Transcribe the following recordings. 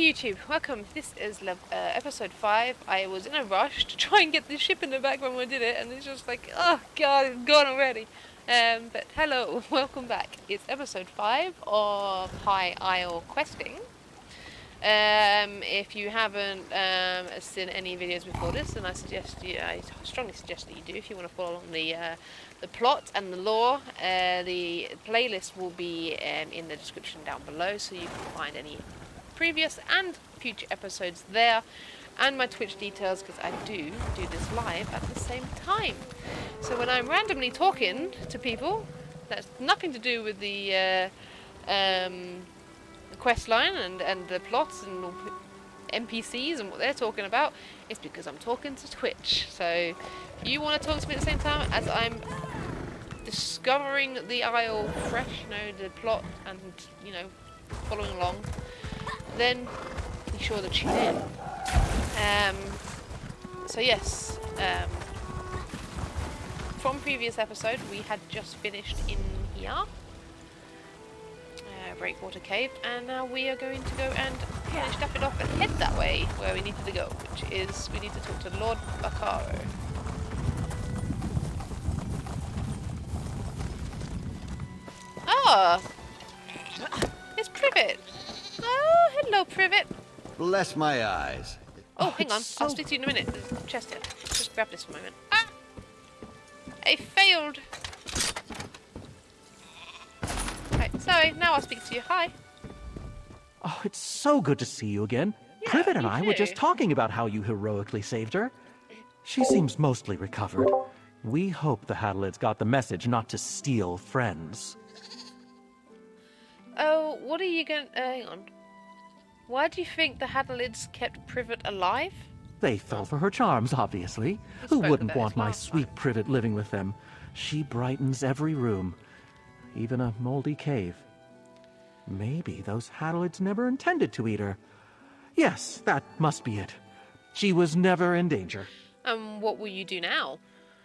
YouTube, welcome. This is episode 5. I was in a rush to try and get the ship in the background when I did it, and it's just like, oh god, it's gone already. But hello, welcome back. It's episode 5 of High Isle Questing. If you haven't seen any videos before this, then I strongly suggest that you do if you want to follow along the plot and the lore. The playlist will be in the description down below, so you can find any previous and future episodes there, and my Twitch details, because I do this live at the same time. So when I'm randomly talking to people, that's nothing to do with the quest line and the plots and NPCs and what they're talking about. It's because I'm talking to Twitch. So if you want to talk to me at the same time as I'm discovering the Isle fresh, the plot, and following along, then be sure to tune in. So yes, from previous episode we had just finished in here, Breakwater Cave, and now we are going to go and finish it off and head that way where we needed to go, which is we need to talk to Lord Bacaro. Ah, it's Privet. Oh, hello, Privet. Bless my eyes. Oh, hang on. I'll speak to you in a minute. There's a chest here. Just grab this for a moment. Ah! I failed. Right, sorry. Now I'll speak to you. Hi. Oh, it's so good to see you again. Yeah, Privet and you I were too. just talking about how you heroically saved her. She seems mostly recovered. We hope the Hadalids got the message not to steal friends. Oh, what are you going to... hang on. Why do you think the Hadalids kept Privet alive? They fell for her charms, obviously. We Who spoke wouldn't about want this my last sweet time. Privet living with them? She brightens every room, even a moldy cave. Maybe those Hadalids never intended to eat her. Yes, that must be it. She was never in danger. What will you do now?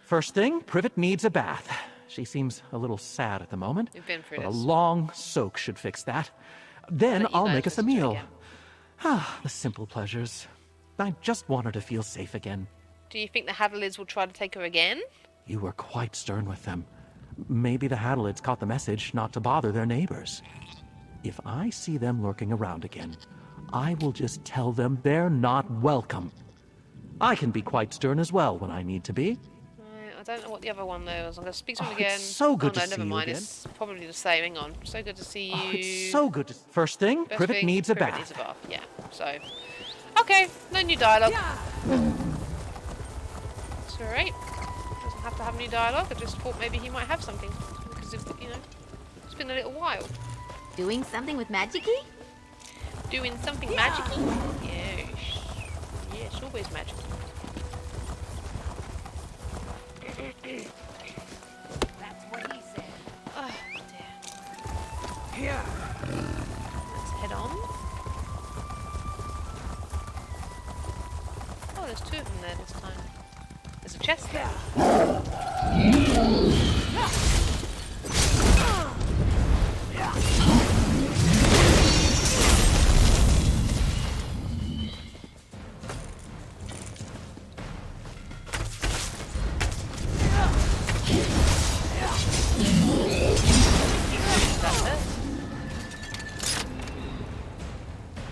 First thing, Privet needs a bath. She seems a little sad at the moment, We've been through but a this. long soak should fix that. Then Let you I'll guys make us a listen to it meal. again. Ah, the simple pleasures. I just want her to feel safe again. Do you think the Hadalids will try to take her again? You were quite stern with them. Maybe the Hadalids caught the message not to bother their neighbors. If I see them lurking around again, I will just tell them they're not welcome. I can be quite stern as well when I need to be. Right, I don't know what the other one though is. I'm going to speak to him Oh, again. it's so good oh, no, to see never you mind. again. It's probably the same. Hang on. So good to see you. Oh, it's so good to... First thing, Best Privet thing, needs a Privet bath. needs a bath. Yeah. So, okay. No new dialogue. It's alright. Doesn't have to have new dialogue. I just thought maybe he might have something because it's been a little while. Doing something with magic-y? Doing something magic-y? Yes. Yes, always magic-y. That's what he said. Oh, dear. Let's head on. Oh, there's 2 of them there this time. There's a chest there.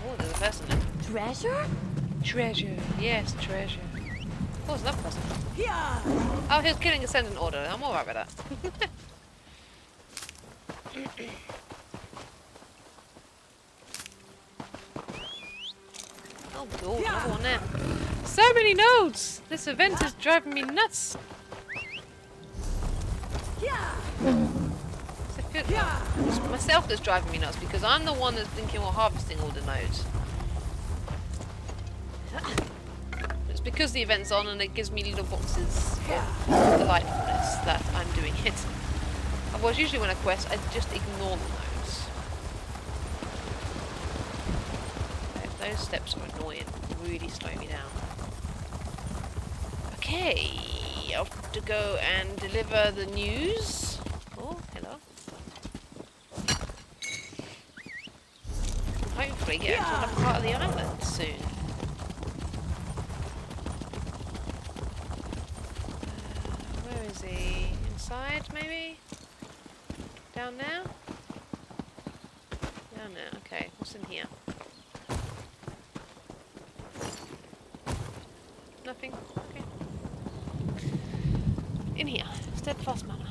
Oh, there's a person there. Treasure? Treasure. Yes, treasure. Oh, there's another person. Oh, he was killing Ascendant Order. I'm alright with that. Oh, God, another one there. So many nodes! This event is driving me nuts. I feel it's myself that's driving me nuts because I'm the one that's thinking we're harvesting all the nodes. It's because the event's on and it gives me little boxes of delightfulness that I'm doing it. Otherwise, usually when I quest, I just ignore the nodes. Those steps are annoying. Really slow me down. Okay, off to go and deliver the news. Oh, hello. hopefully get to another part of the island soon. Where is he? Inside, maybe? Down there? Down there, okay. What's in here? Nothing? Okay. In here. Steadfast Manor.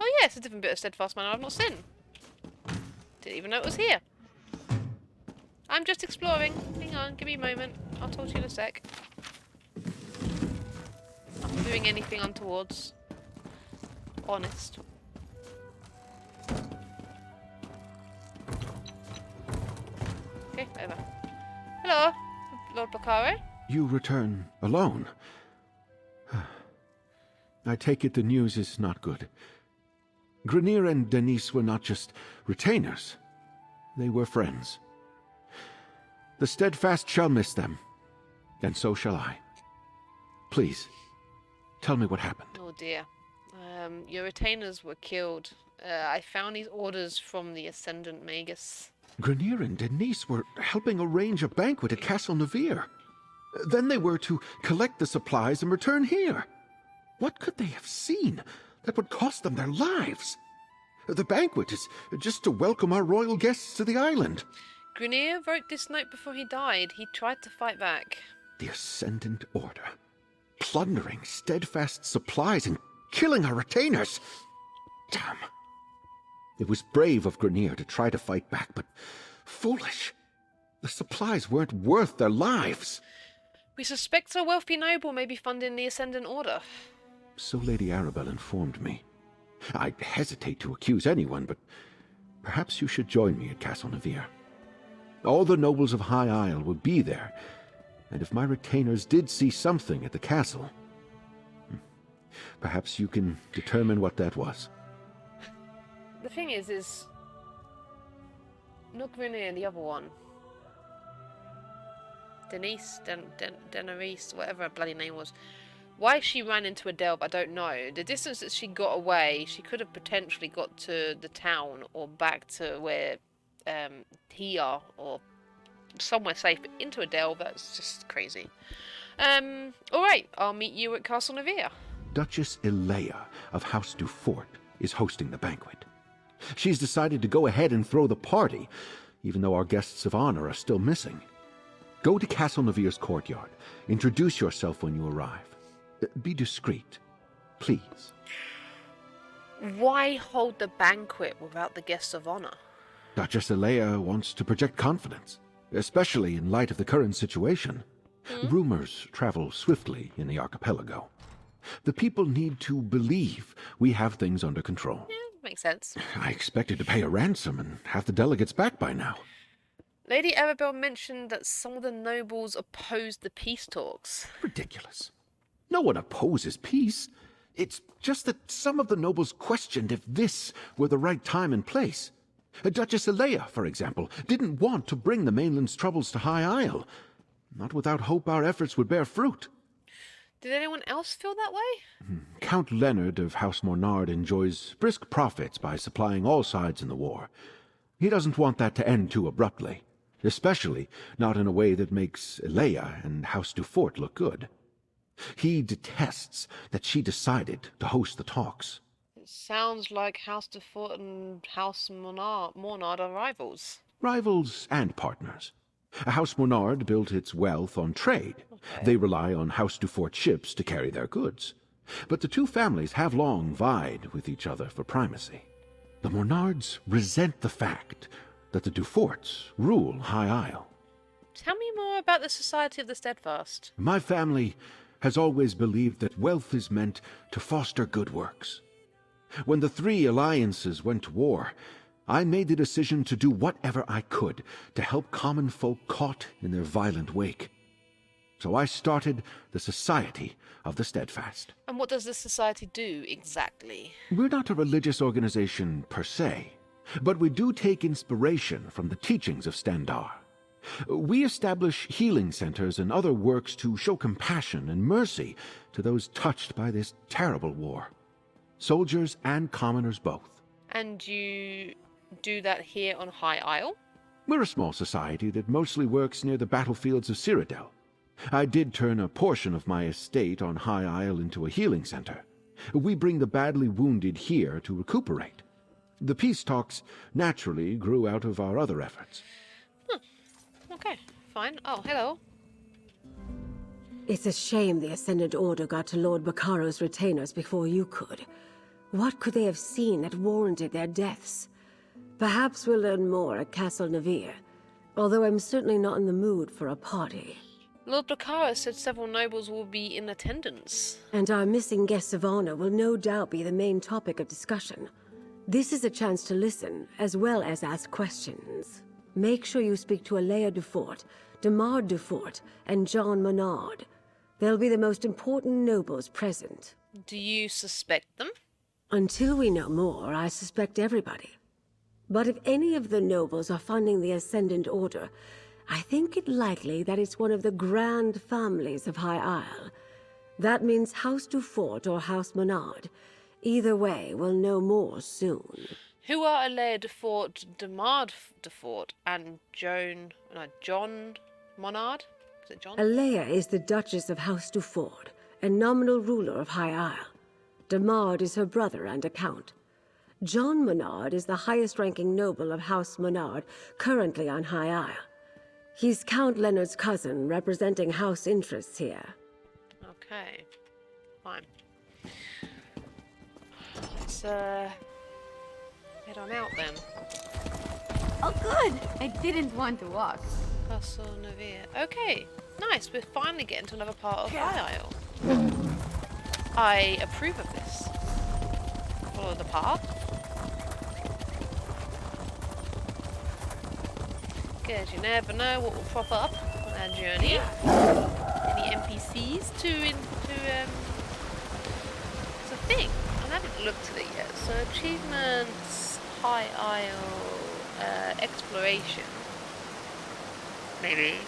Oh yeah, it's a different bit of Steadfast Manor I've not seen. Didn't even know it was here. I'm just exploring. Hang on, give me a moment. I'll talk to you in a sec. I'm not doing anything untowards. Honest. Okay, over. Hello, Lord Bacaro. You return alone. I take it the news is not good. Grenier and Denise were not just retainers. They were friends. The Steadfast shall miss them, and so shall I. Please, tell me what happened. Oh dear. Your retainers were killed. I found these orders from the Ascendant Magus. Grenier and Denise were helping arrange a banquet at Castle Nevere. Then they were to collect the supplies and return here. What could they have seen that would cost them their lives? The banquet is just to welcome our royal guests to the island. Grenier wrote this note before he died. He tried to fight back. The Ascendant Order, plundering Steadfast supplies and killing our retainers. Damn. It was brave of Grenier to try to fight back, but foolish. The supplies weren't worth their lives. We suspect a wealthy noble may be funding the Ascendant Order. So Lady Arabelle informed me. I hesitate to accuse anyone, but perhaps you should join me at Castle Nevere. All the nobles of High Isle will be there, and if my retainers did see something at the castle, perhaps you can determine what that was. The thing is not Grenier, the other one. Denise, Denarice, whatever her bloody name was. Why she ran into a delve, I don't know. The distance that she got away, she could have potentially got to the town or back to where Tia or somewhere safe, but into a delve, that's just crazy. Alright, I'll meet you at Castle Nevere. Duchess Elea of House Dufort is hosting the banquet. She's decided to go ahead and throw the party, even though our guests of honor are still missing. Go to Castle Nevere's courtyard. Introduce yourself when you arrive. Be discreet, please. Why hold the banquet without the guests of honor? Duchess Elea wants to project confidence, especially in light of the current situation. Rumors travel swiftly in the archipelago. The people need to believe we have things under control. Yeah, makes sense. I expected to pay a ransom and have the delegates back by now. Lady Arabelle mentioned that some of the nobles opposed the peace talks. Ridiculous. No one opposes peace. It's just that some of the nobles questioned if this were the right time and place. Duchess Elea, for example, didn't want to bring the mainland's troubles to High Isle. Not without hope our efforts would bear fruit. Did anyone else feel that way? Count Leonard of House Mornard enjoys brisk profits by supplying all sides in the war. He doesn't want that to end too abruptly, especially not in a way that makes Elea and House Dufort look good. He detests that she decided to host the talks. It sounds like House Dufort and House Mornard are rivals. Rivals and partners. House Mornard built its wealth on trade. Okay. They rely on House Dufort ships to carry their goods. But the two families have long vied with each other for primacy. The Mornards resent the fact that the Duforts rule High Isle. Tell me more about the Society of the Steadfast. My family has always believed that wealth is meant to foster good works. When the three alliances went to war, I made the decision to do whatever I could to help common folk caught in their violent wake. So I started the Society of the Steadfast. And what does the society do exactly? We're not a religious organization per se, but we do take inspiration from the teachings of Standar. We establish healing centers and other works to show compassion and mercy to those touched by this terrible war. Soldiers and commoners both. And you do that here on High Isle? We're a small society that mostly works near the battlefields of Cyrodiil. I did turn a portion of my estate on High Isle into a healing center. We bring the badly wounded here to recuperate. The peace talks naturally grew out of our other efforts. Okay, fine. Oh, hello. It's a shame the Ascendant Order got to Lord Baccaro's retainers before you could. What could they have seen that warranted their deaths? Perhaps we'll learn more at Castle Navir, although I'm certainly not in the mood for a party. Lord Bacaro said several nobles will be in attendance. And our missing guests of honor will no doubt be the main topic of discussion. This is a chance to listen, as well as ask questions. Make sure you speak to Alea Dufort, Demar Dufort, and John Menard. They'll be the most important nobles present. Do you suspect them? Until we know more, I suspect everybody. But if any of the nobles are funding the Ascendant Order, I think it likely that it's one of the grand families of High Isle. That means House Dufort or House Menard. Either way, we'll know more soon. Who are Alea Dufort, Demard Dufort, and John Menard? Is it John? Alea is the Duchess of House Dufort, and nominal ruler of High Isle. Demard is her brother and a count. John Menard is the highest-ranking noble of House Menard, currently on High Isle. He's Count Leonard's cousin, representing house interests here. Okay, fine. Let's head on out then. Oh, good. I didn't want to walk. Castle Navir. Okay, nice. We're finally getting to another part of High Isle. I approve of this. Follow the path. Because you never know what will pop up on our journey. Any NPCs it's a thing. I haven't looked at it yet. So achievements, High Isle, exploration. Maybe.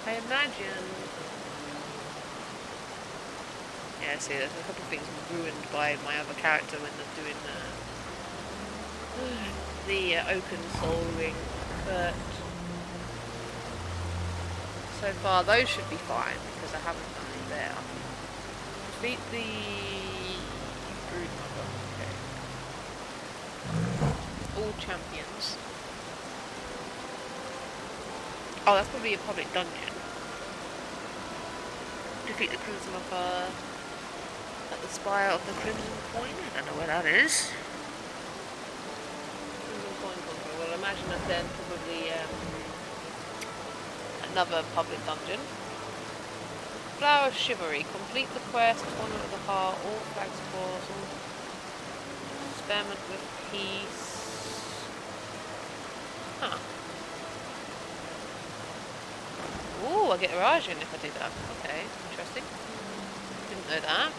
I imagine. Yeah, see, there's a couple of things ruined by my other character when they're doing the Oaken Soul Ring, but so far those should be fine because I haven't done it there. Defeat the Brood Mother. Okay. All champions. Oh, that's probably a public dungeon. Defeat the Crimson Mother at the Spire of the Crimson Coin. I don't know where that is. Crimson Coin Conqueror. Well, imagine that then probably another public dungeon. Flower of Chivalry. Complete the quest. Honor of the Heart. All flags falls. Experiment with peace. Huh. Ooh, I get a Rajan if I do that. Okay, interesting. Didn't know that.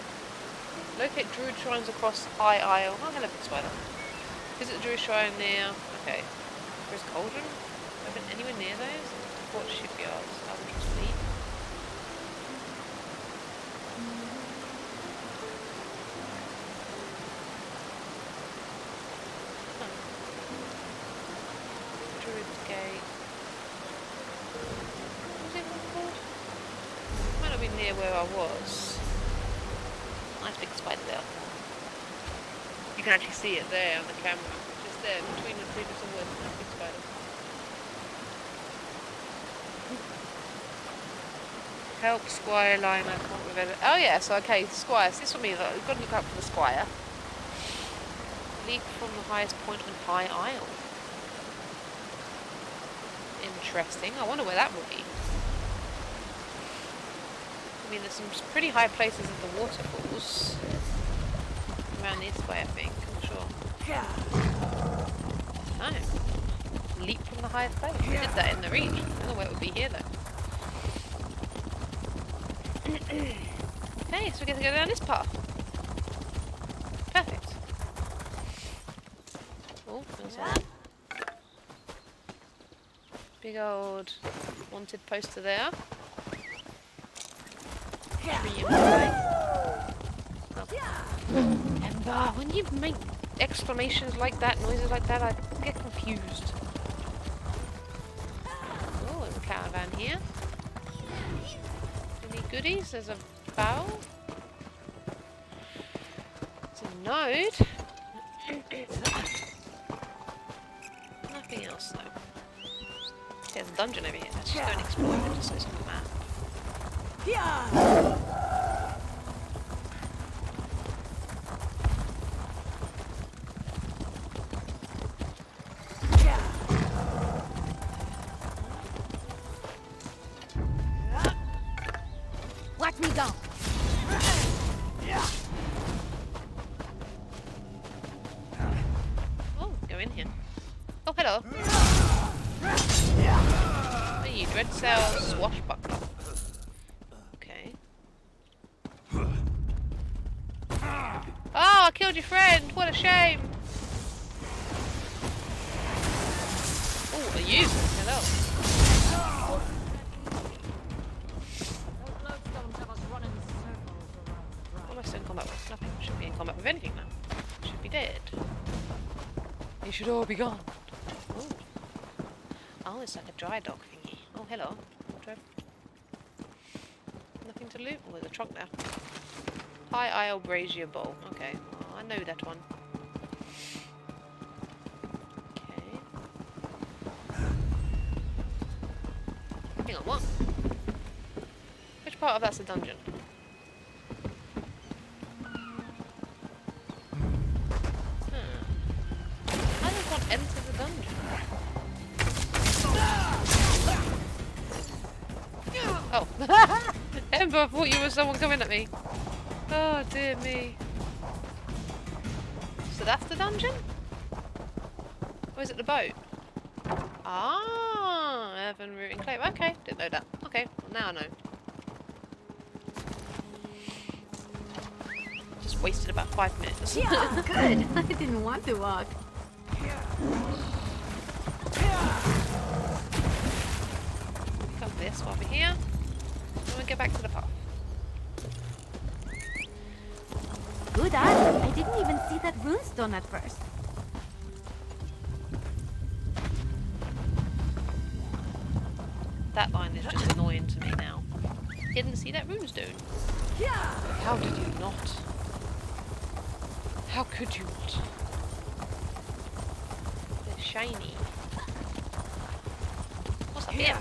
Locate Druid shrines across High Isle. Oh, hello, big spider. Visit the Druid shrine near. Okay. Where's Cauldron? Have I been anywhere near those? What shipyards? Albatross Fleet. Druid's Gate. What's it called? Might not be near where I was. Nice big spider there. You can actually see it there on the camera. Just there, between the previous and woods. Nice big spider. Help Squire line, I can't remember. Oh yeah, so okay, Squire. So this will mean that we've got to look out for the Squire. Leap from the highest point on High Isle. Interesting. I wonder where that will be. I mean, there's some pretty high places at the waterfalls. Around this way, I think. I'm sure. No. Leap from the highest place. We did that in the Reach. I don't know where it would be here, though. Okay, so we get to go down this path. Perfect. Oh, there's a big old wanted poster there. Ember, when you make exclamations like that, noises like that, I get confused. Oh, there's a caravan here. Any goodies? There's a bow. It's a node. Nothing else though. There's a dungeon over here. Let's just go and explore it just so it's on the map. Watch me go. Oh, go in here. Oh, hello. Are you Dread Cell Swashbuckler? Okay. Oh, I killed your friend! What a shame! Oh, are you? Hello. What am I still in combat with? Nothing. Should be in combat with anything now. Should be dead. You should all be gone. Oh. Oh, it's like a dry dog thingy. Oh, hello. Nothing to loot? Oh, there's a trunk there. High Isle Brazier Bowl. Okay, well, I know that one. Okay. Hang on, what? Which part of that's a dungeon? How does one enter the dungeon? Oh. Ember, I thought you were someone coming at me. Oh, dear me. So that's the dungeon? Or is it the boat? Ah, Evan Root Enclave. Okay, didn't know that. Okay, well, now I know. Just wasted about 5 minutes. Yeah, good. I didn't want to walk. Come this while we're here. Then we go back to the path. Good eye. I didn't even see that runestone at first. That line is just annoying to me now. Didn't see that runestone. How did you not? How could you not? They're shiny. What's up here?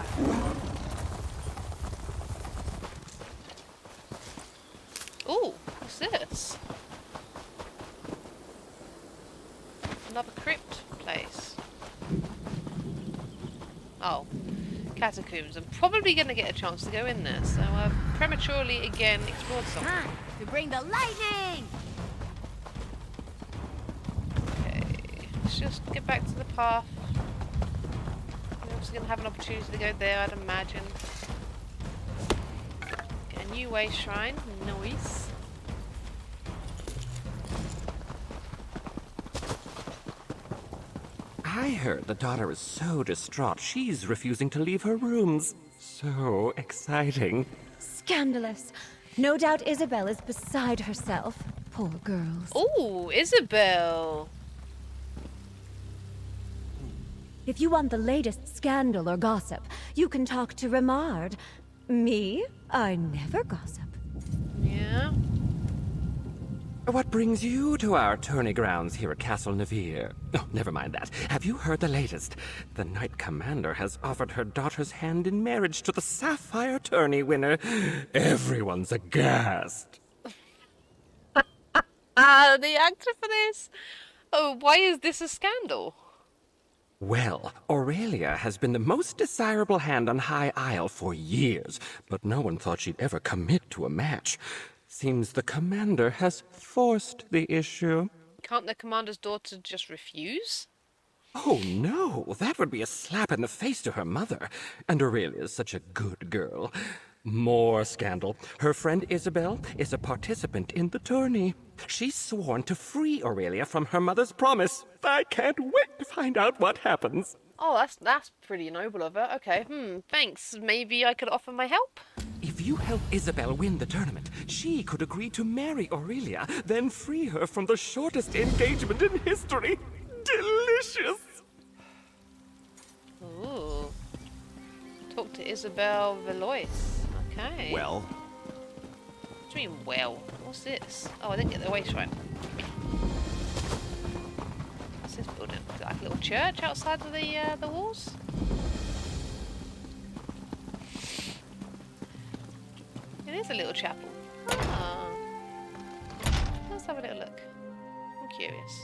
Ooh, what's this? Another crypt place. Oh, catacombs. I'm probably going to get a chance to go in there, so I've prematurely again explored something. Time to bring the lightning! Okay, let's just get back to the path. We're obviously going to have an opportunity to go there, I'd imagine. Get a new way shrine. Nice. I heard the daughter is so distraught she's refusing to leave her rooms. So exciting. Scandalous. No doubt Isabel is beside herself. Poor girls. Ooh, Isabel. If you want the latest scandal or gossip, you can talk to Remard. Me? I never gossip. Yeah. What brings you to our tourney grounds here at Castle Navir? Oh, never mind that. Have you heard the latest? The Knight Commander has offered her daughter's hand in marriage to the Sapphire tourney winner. Everyone's aghast. The actor for this? Oh, why is this a scandal? Well, Aurelia has been the most desirable hand on High Isle for years, but no one thought she'd ever commit to a match. Seems the commander has forced the issue. Can't the commander's daughter just refuse? Oh no, that would be a slap in the face to her mother. And Aurelia's such a good girl. More scandal. Her friend Isabel is a participant in the tourney. She's sworn to free Aurelia from her mother's promise. I can't wait to find out what happens. Oh, that's pretty noble of her. Okay, thanks. Maybe I could offer my help? If you help Isabel win the tournament, she could agree to marry Aurelia, then free her from the shortest engagement in history. Delicious! Ooh. Talk to Isabel Velois. Okay. Well, What do you mean, well? What's this? Oh, I didn't get the waist right. What's this building? Is it like a little church outside of the walls? It is a little chapel. Ah. Let's have a little look. I'm curious.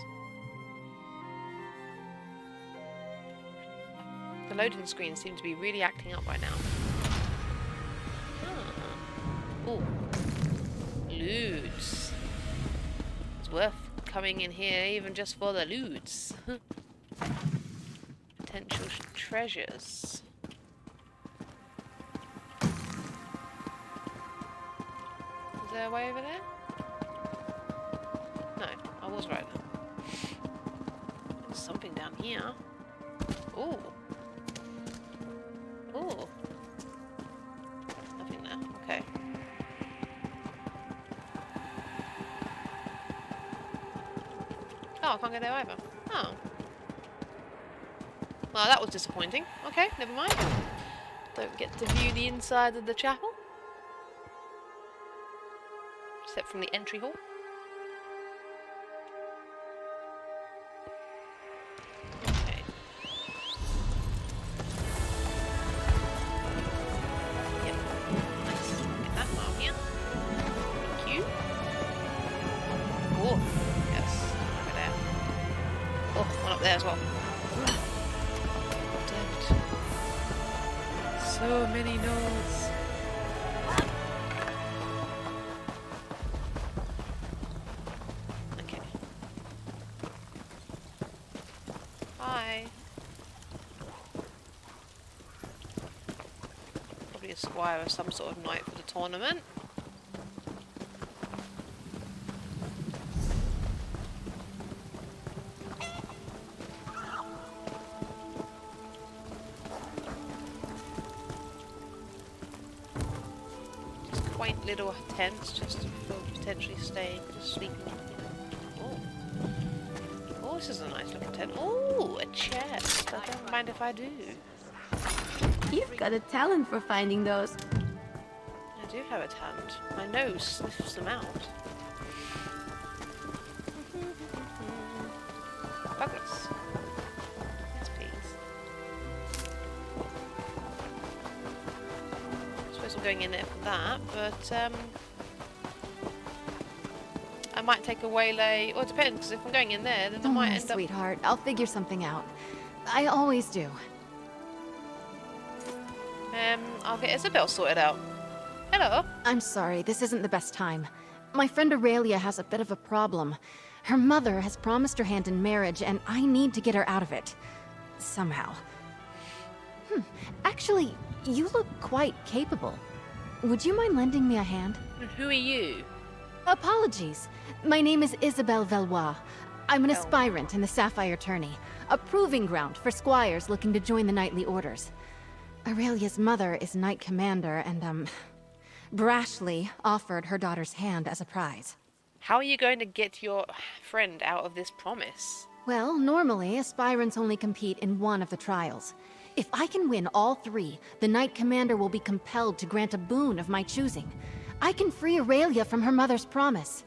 The loading screens seem to be really acting up right now. Ah. Ooh. Loots. It's worth coming in here even just for the loots. Potential treasures. Is there a way over there? No, I was right then. There's something down here. Ooh. Ooh. Nothing there. Okay. Oh, I can't get there either. Oh. Well, that was disappointing. Okay, never mind. Don't get to view the inside of the chapel. Except from the entry hall. Okay. Yep. Nice. Get that one here. Thank you. Oh, yes. Over there. Oh, one up there as well. Damn it. So many nodes. Okay. Hi. Probably a squire of some sort of knight for the tournament. Quaint little tents just for potentially staying, just sleeping. Oh. Oh, this is a nice little tent. Oh, a chest. I don't mind if I do. You've got a talent for finding those. I do have a talent. My nose sniffs them out. Buggers. Yes, please. I suppose I'm going in there for that, but I might take a waylay. Well, it depends, because if I'm going in there, then I might end up. Sweetheart, I'll figure something out. I always do. I'll get Isabel sorted out. Hello. I'm sorry, this isn't the best time. My friend Aurelia has a bit of a problem. Her mother has promised her hand in marriage, and I need to get her out of it. Somehow. Actually, you look quite capable. Would you mind lending me a hand? Who are you? Apologies. My name is Isabelle Valois. I'm an aspirant in the Sapphire Tourney, a proving ground for squires looking to join the knightly orders. Aurelia's mother is knight commander and, brashly offered her daughter's hand as a prize. How are you going to get your friend out of this promise? Well, normally, aspirants only compete in one of the trials. If I can win all three, the knight commander will be compelled to grant a boon of my choosing. I can free Aurelia from her mother's promise.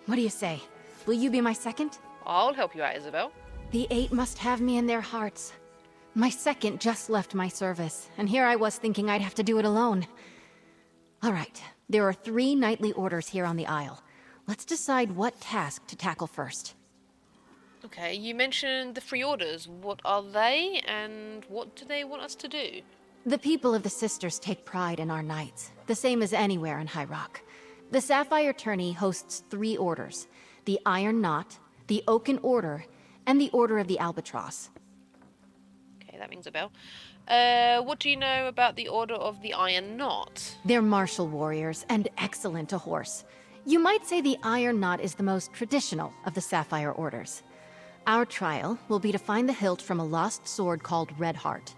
What do you say? Will you be my second? I'll help you out, Isabel. The 8 must have me in their hearts. My second just left my service, and here I was thinking I'd have to do it alone. All right, there are 3 knightly orders here on the Isle. Let's decide what task to tackle first. Okay, you mentioned the free orders. What are they, and what do they want us to do? The people of the Sisters take pride in our knights, the same as anywhere in High Rock. The Sapphire Tourney hosts 3 orders: the Iron Knot, the Oaken Order, and the Order of the Albatross. Okay, that rings a bell. What do you know about the Order of the Iron Knot? They're martial warriors and excellent to horse. You might say the Iron Knot is the most traditional of the Sapphire Orders. Our trial will be to find the hilt from a lost sword called Red Heart.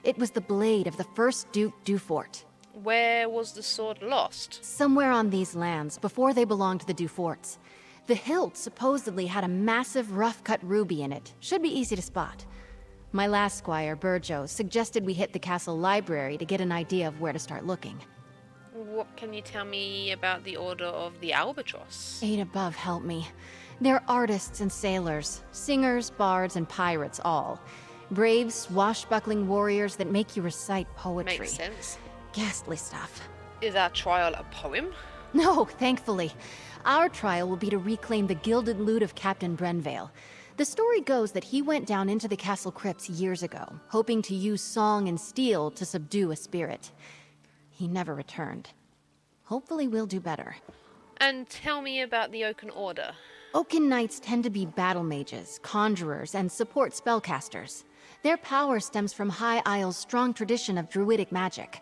It was the blade of the first Duke Dufort. Where was the sword lost? Somewhere on these lands, before they belonged to the Duforts. The hilt supposedly had a massive rough-cut ruby in it. Should be easy to spot. My last squire, Burjo, suggested we hit the castle library to get an idea of where to start looking. What can you tell me about the Order of the Albatross? Eight above help me. They're artists and sailors, singers, bards, and pirates all. Brave, swashbuckling warriors that make you recite poetry. Makes sense. Ghastly stuff. Is our trial a poem? No, thankfully. Our trial will be to reclaim the gilded loot of Captain Brenvale. The story goes that he went down into the castle crypts years ago, hoping to use song and steel to subdue a spirit. He never returned. Hopefully we'll do better. And tell me about the Oaken Order. Oaken Knights tend to be battle mages, conjurers, and support spellcasters. Their power stems from High Isle's strong tradition of druidic magic.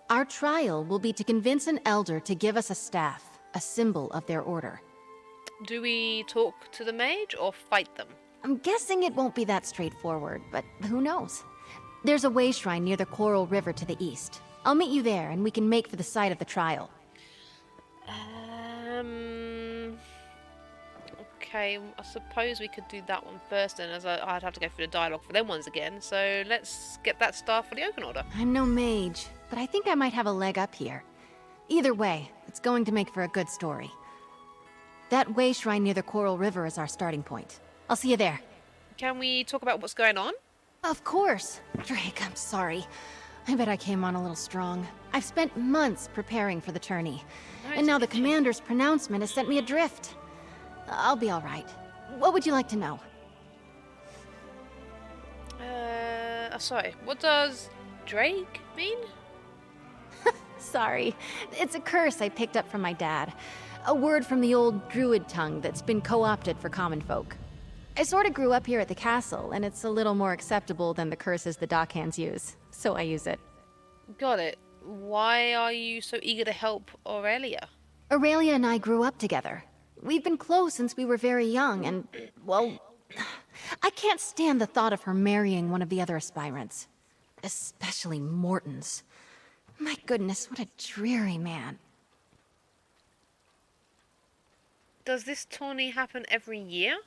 Our trial will be to convince an elder to give us a staff, a symbol of their order. Do we talk to the mage or fight them? I'm guessing it won't be that straightforward, but who knows? There's a way shrine near the Coral River to the east. I'll meet you there, and we can make for the site of the trial. Okay, I suppose we could do that one first then, as I'd have to go through the dialogue for them ones again. So let's get that staff for the Oaken Order. I'm no mage, but I think I might have a leg up here. Either way, it's going to make for a good story. That way shrine near the Coral River is our starting point. I'll see you there. Can we talk about what's going on? Of course. Drake, I'm sorry. I bet I came on a little strong. I've spent months preparing for the tourney. And now the commander's pronouncement has sent me adrift. I'll be all right. What would you like to know? Sorry. What does Drake mean? Sorry. It's a curse I picked up from my dad. A word from the old druid tongue that's been co-opted for common folk. I sort of grew up here at the castle, and it's a little more acceptable than the curses the dockhands use, so I use it. Got it. Why are you so eager to help Aurelia? Aurelia and I grew up together. We've been close since we were very young, and, well, I can't stand the thought of her marrying one of the other aspirants. Especially Morton's. My goodness, what a dreary man. Does this tourney happen every year?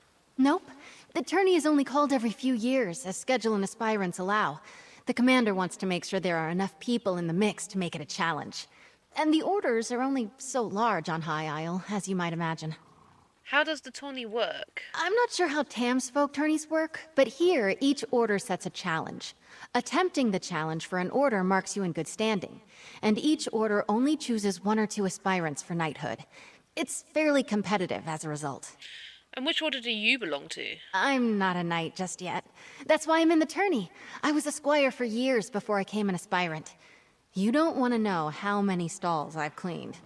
Nope. The tourney is only called every few years, as schedule and aspirants allow. The commander wants to make sure there are enough people in the mix to make it a challenge. And the orders are only so large on High Isle, as you might imagine. How does the tourney work? I'm not sure how Tamsfolk tourneys work, but here each order sets a challenge. Attempting the challenge for an order marks you in good standing, and each order only chooses 1 or 2 aspirants for knighthood. It's fairly competitive as a result. And which order do you belong to? I'm not a knight just yet. That's why I'm in the tourney. I was a squire for years before I came an aspirant. You don't want to know how many stalls I've cleaned.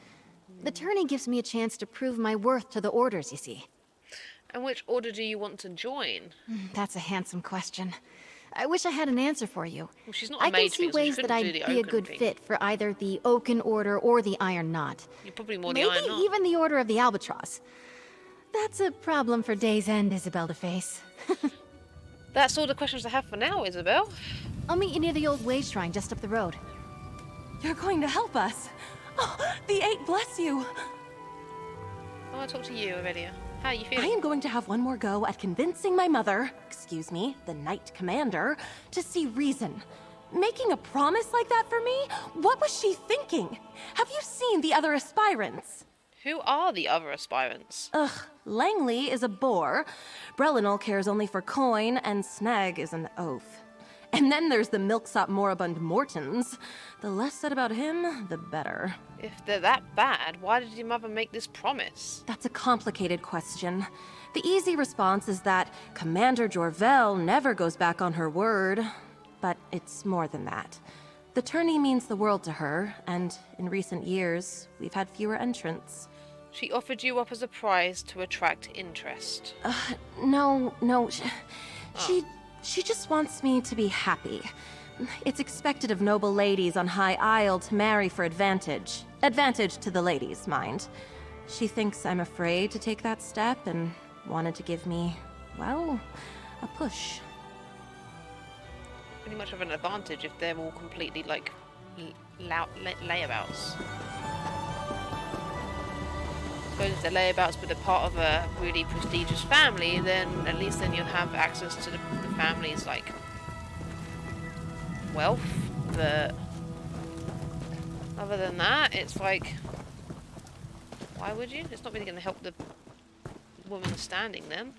The tourney gives me a chance to prove my worth to the orders, you see. And which order do you want to join? That's a handsome question. I wish I had an answer for you. Well, she's not a I can mage see fiend, so she ways that couldn't I'd do the be a Oaken good thing. fit for either the Oaken Order or the Iron Knot. You're probably more the Maybe Iron Knot. even the Order of the Albatross. That's a problem for Day's End, Isabel to face. That's all the questions I have for now, Isabel. I'll meet you near the old way shrine just up the road. You're going to help us. Oh, the 8 bless you. I want to talk to you, Aurelia. How are you feeling? I am going to have one more go at convincing my mother, excuse me, the Knight Commander, to see reason. Making a promise like that for me? What was she thinking? Have you seen the other aspirants? Who are the other aspirants? Ugh, Langley is a bore, Brelinol cares only for coin, and Snag is an oaf. And then there's the milksop moribund Mortons. The less said about him, the better. If they're that bad, why did your mother make this promise? That's a complicated question. The easy response is that Commander Jorvel never goes back on her word. But it's more than that. The tourney means the world to her, and in recent years, we've had fewer entrants. She offered you up as a prize to attract interest. No. She just wants me to be happy. It's expected of noble ladies on High Isle to marry for advantage. Advantage to the ladies, mind. She thinks I'm afraid to take that step and wanted to give me, well, a push. Pretty much of an advantage if they're all completely, like, layabouts. I suppose if they're layabouts but they're part of a really prestigious family, then at least then you'll have access to the family's like wealth. But other than that, it's like, why would you? It's not really going to help the woman standing then.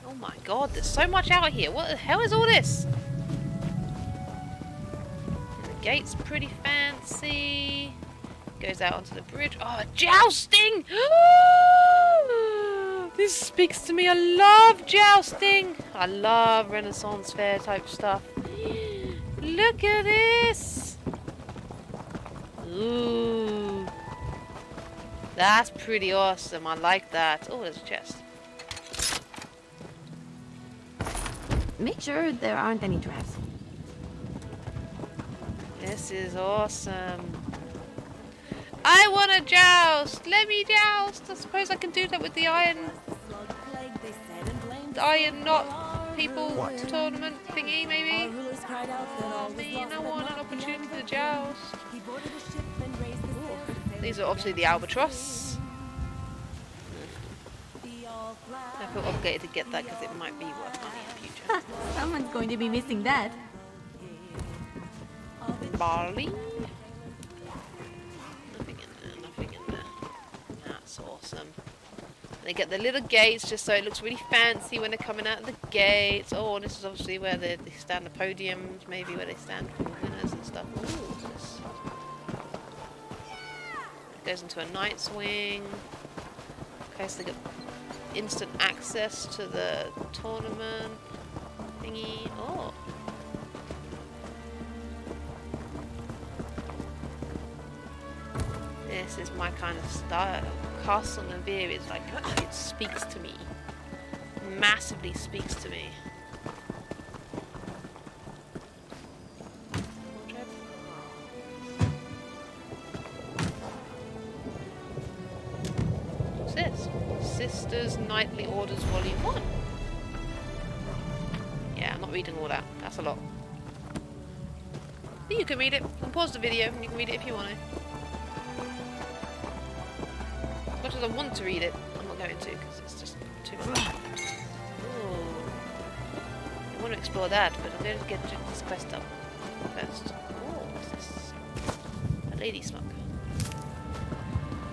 Oh my god, there's so much out here. What the hell is all this? And the gate's pretty fancy. Goes out onto the bridge. Oh, jousting! This speaks to me. I love jousting. I love Renaissance fair type stuff. Look at this. Ooh. That's pretty awesome. I like that. Oh, there's a chest. Make sure there aren't any traps. This is awesome. I want to joust. Let me joust. I suppose I can do that with the iron knot people tournament thingy, maybe. Oh man, I want an opportunity to joust. Ooh. These are obviously the albatross. I feel obligated to get that because it might be worth money in the future. Someone's going to be missing that. Barley. Nothing in there, nothing in there. That's awesome. And they get the little gates just so it looks really fancy when they're coming out of the gates. Oh, and this is obviously where they stand the podiums, maybe where they stand for the winners and stuff. Ooh, what's this? It goes into a knight's wing. Okay, so they get instant access to the tournament thingy. Oh. This is my kind of style. Castle Navier is like, it speaks to me. Massively speaks to me. What's this? Sisters Nightly Orders Volume 1. Yeah, I'm not reading all that. That's a lot. But you can read it. You can pause the video and you can read it if you want to. As much as I want to read it, I'm not going to because it's just too much. Ooh. I want to explore that, but I'm going to get this quest up first. Oh, what's this? A lady smoke.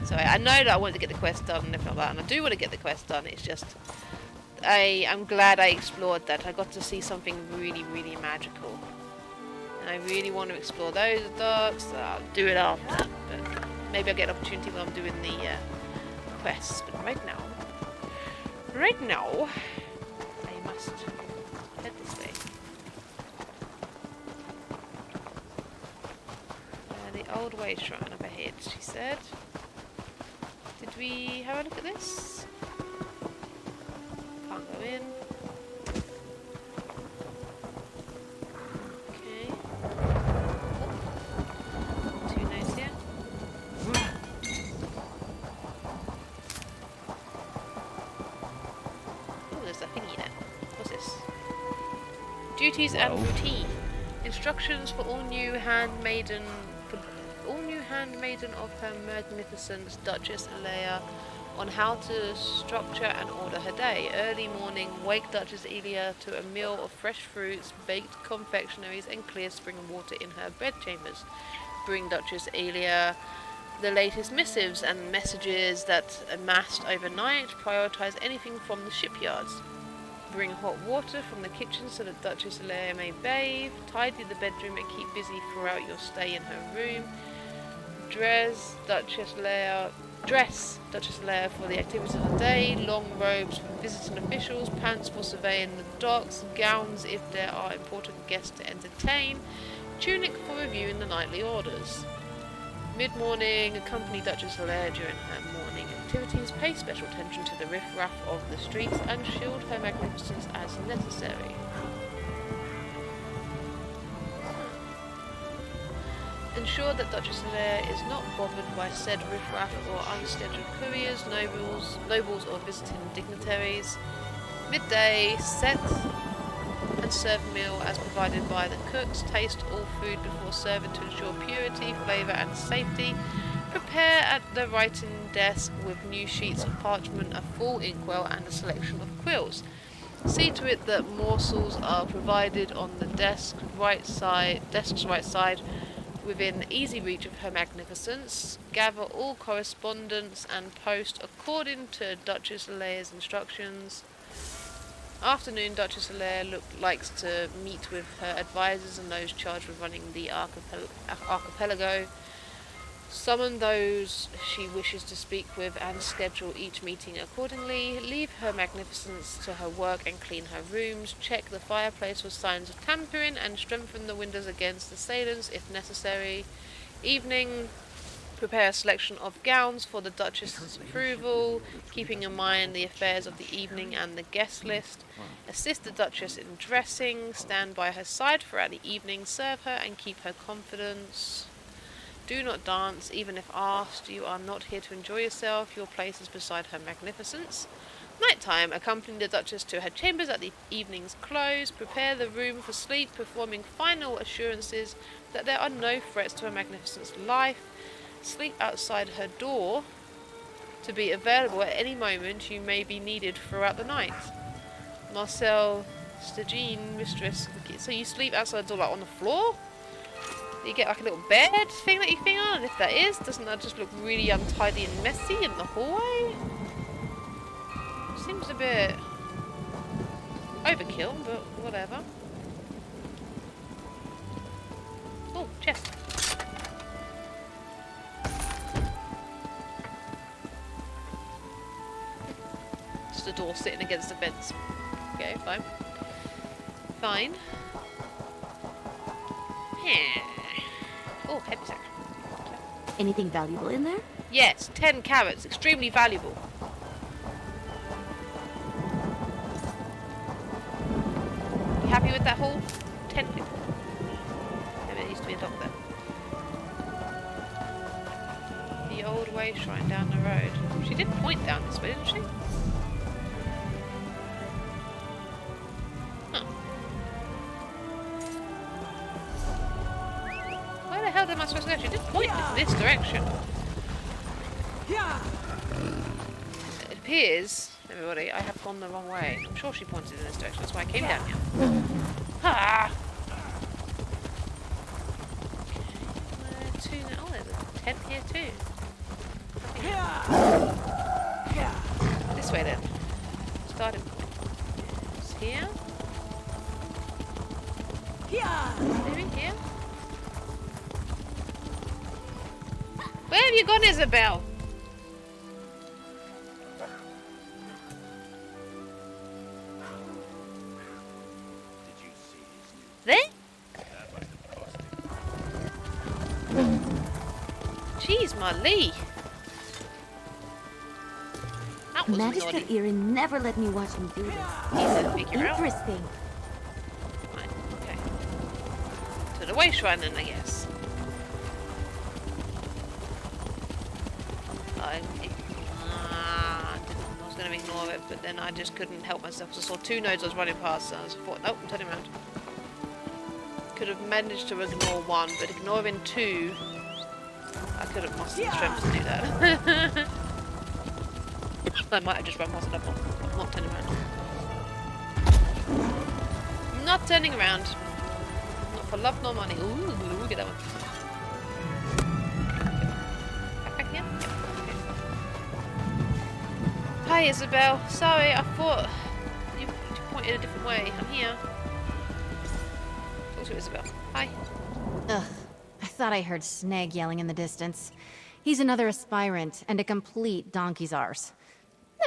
So I know that I wanted to get the quest done and everything like that, and I do want to get the quest done. It's just I'm glad I explored that. I got to see something really, really magical, and I really want to explore those dogs. So I'll do it after, but maybe I'll get an opportunity when I'm doing the quests. But right now, I must head this way. The old way shrine up ahead, she said. Did we have a look at this? Can't go in. Okay. Oh. 2 notes here. Oh, there's a thingy there. What's this? Duties and routine. Instructions for all new handmaiden of Her Magnificence Duchess Leia on how to structure and order her day. Early morning, wake Duchess Elia to a meal of fresh fruits, baked confectionaries and clear spring water in her bedchambers. Bring Duchess Elia the latest missives and messages that amassed overnight. Prioritize anything from the shipyards. Bring hot water from the kitchen so that Duchess Leia may bathe. Tidy the bedroom and keep busy throughout your stay in her room. Dress Duchess Leia for the activities of the day. Long robes for visiting officials, pants for surveying the docks, gowns if there are important guests to entertain, tunic for reviewing the nightly orders. Mid-morning, accompany Duchess Leia during her morning activities, pay special attention to the riff-raff of the streets, and shield Her Magnificence as necessary. Ensure that Duchess Leia is not bothered by said riff-raff or unscheduled couriers, nobles or visiting dignitaries. Midday, set and serve a meal as provided by the cooks. Taste all food before serving to ensure purity, flavour and safety. Prepare at the writing desk with new sheets of parchment, a full inkwell and a selection of quills. See to it that morsels are provided on the desk's right side, within easy reach of Her Magnificence. Gather all correspondence and post according to Duchess Leia's instructions. Afternoon, Duchess Leia likes to meet with her advisors and those charged with running the archipelago. Summon those she wishes to speak with and schedule each meeting accordingly. Leave Her Magnificence to her work and clean her rooms. Check the fireplace for signs of tampering and strengthen the windows against assailants if necessary. Evening, prepare a selection of gowns for the Duchess's approval, keeping in mind the affairs of the evening and the guest list. Assist the Duchess in dressing. Stand by her side throughout the evening. Serve her and keep her confidence. Do not dance, even if asked. You are not here to enjoy yourself. Your place is beside Her Magnificence. Nighttime. Accompany the Duchess to her chambers at the evening's close. Prepare the room for sleep, performing final assurances that there are no threats to Her Magnificence's life. Sleep outside her door to be available at any moment you may be needed throughout the night. Marcel Stagine, mistress of the key. So you sleep outside the door, like on the floor? You get like a little bed thing that you think on, and if that is, doesn't that just look really untidy and messy in the hallway? Seems a bit overkill, but whatever. Oh, chest. Just a door sitting against the fence. Okay, fine. Fine. Yeah. Oh, heavy sack. Anything valuable in there? Yes, 10 carrots. Extremely valuable. You happy with that haul? 10 people. Maybe there used to be a dock there. The old way shrine down the road. She did point down this way, didn't she? Where the hell am I supposed to go? She did point in this direction. It appears, everybody, I have gone the wrong way. I'm sure she pointed in this direction. That's why I came down here. Ah! Two now. Oh, there's a tent here too. This way then. Starting point. It's here. Maybe here. Where have you gone, Isabel? There? Jeez, Marley. That was Magistrate naughty. Erin never let me watch him do this. He's a figure out. Interesting. Right, okay. To the way shrine then, I guess. I was going to ignore it, but then I just couldn't help myself. So I saw two nodes I was running past, and I thought, nope, I'm turning around. Could have managed to ignore one, but ignoring two, I could have mustered the strength to do that. I might have just run past another one. I'm not turning around. I'm not turning around. Not for love nor money. Ooh, look at that one. Back here? Yep. Okay. Hi, Isabel. Sorry, I thought you pointed a different way. I'm here. Talk to Isabel. Hi. Ugh. I thought I heard Snag yelling in the distance. He's another aspirant and a complete donkey's arse.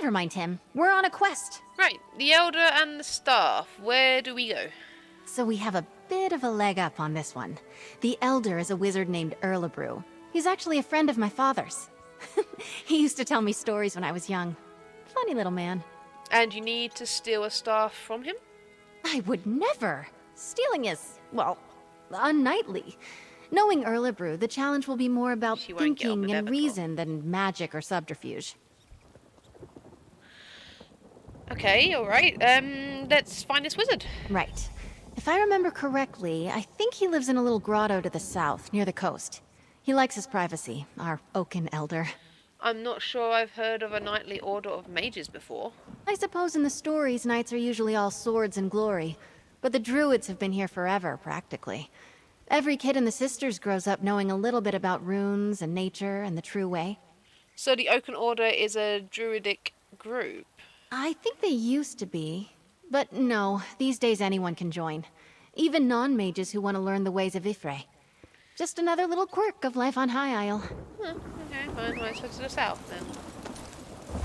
Never mind him. We're on a quest. Right, the Elder and the Staff. Where do we go? So we have a bit of a leg up on this one. The Elder is a wizard named Erlebrew. He's actually a friend of my father's. He used to tell me stories when I was young. Funny little man. And you need to steal a staff from him? I would never. Stealing is, well, unknightly. Knowing Erlebrew, the challenge will be more about thinking and reason than magic or subterfuge. Okay, alright. Let's find this wizard. Right. If I remember correctly, I think he lives in a little grotto to the south, near the coast. He likes his privacy, our oaken elder. I'm not sure I've heard of a knightly order of mages before. I suppose in the stories, knights are usually all swords and glory, but the druids have been here forever, practically. Every kid in the Sisters grows up knowing a little bit about runes and nature and the true way. So the Oaken Order is a druidic group? I think they used to be. But no, these days anyone can join. Even non-mages who want to learn the ways of Ifre. Just another little quirk of life on High Isle. Huh, okay, fine. Might as well to the south then.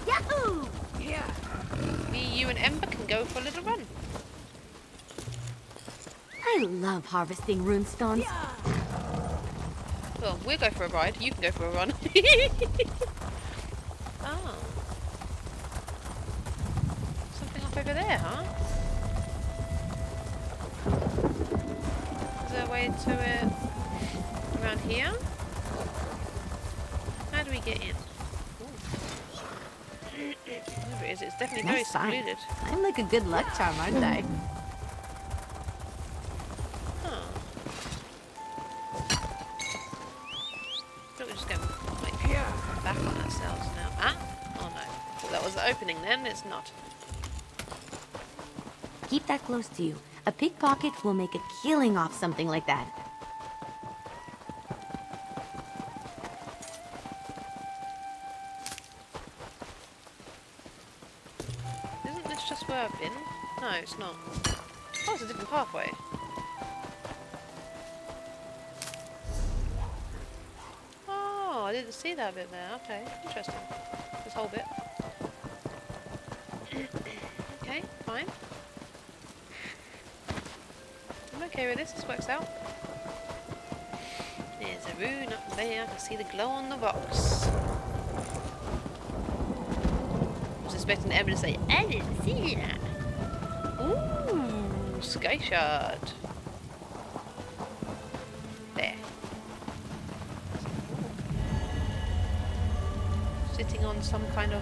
Yahoo! Yeah. Me, you, and Ember can go for a little run. I love harvesting runestones. Well, we'll go for a ride. You can go for a run. Oh. Something up over there, huh? Is there a way to it around here? How do we get in? Whatever it is, it's definitely very Nice find. secluded. I'm like a good luck charm, aren't I? Huh. We're just going like back on ourselves now. Ah? Oh no. Well, that was the opening then, it's not. Keep that close to you. A pickpocket will make a killing off something like that. Isn't this just where I've been? No, it's not. Oh, it's a different pathway. Oh, I didn't see that bit there. Okay, interesting. This whole bit. Okay, fine. I'm okay with this. This works out. There's a rune up there. I can see the glow on the rocks. I was expecting Emma to say, I didn't see that. Ooh, sky shard. There. Sitting on some kind of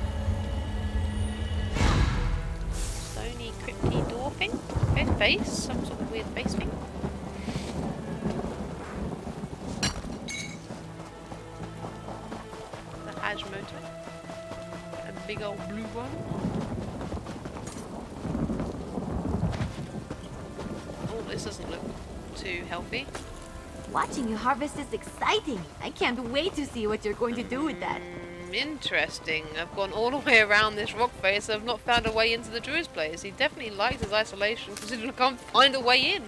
stony, crypty door thing. Okay, face. Some sort of weird face thing. The Haj motor. A big old blue one. Oh, this doesn't look too healthy. Watching you harvest is exciting. I can't wait to see what you're going to do with that. Interesting. I've gone all the way around this rock face. I've not found a way into the druid's place. He definitely likes his isolation because he can't find a way in.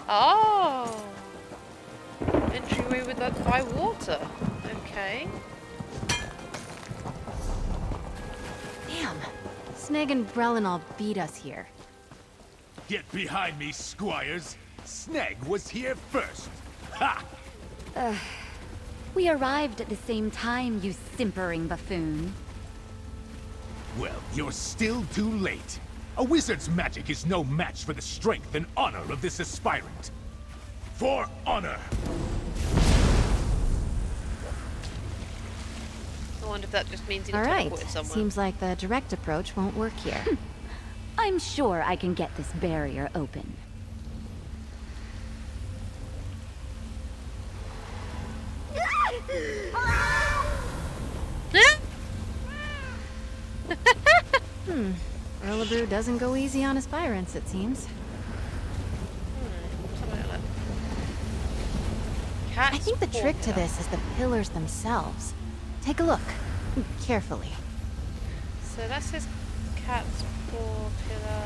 Oh! Entryway with that by water. Okay. Damn. Sneg and Brelinall beat us here. Get behind me, squires. Sneg was here first. Ha! We arrived at the same time, you simpering buffoon. Well, you're still too late. A wizard's magic is no match for the strength and honor of this aspirant. For honor! I wonder if that just means he Alright, teleported somewhere. seems like the direct approach won't work here. I'm sure I can get this barrier open. Erlebrew doesn't go easy on aspirants, it seems. Something like that. Cat's I think the paw trick to pillar. this is the pillars themselves. Take a look. Carefully. So that says cat's paw pillar,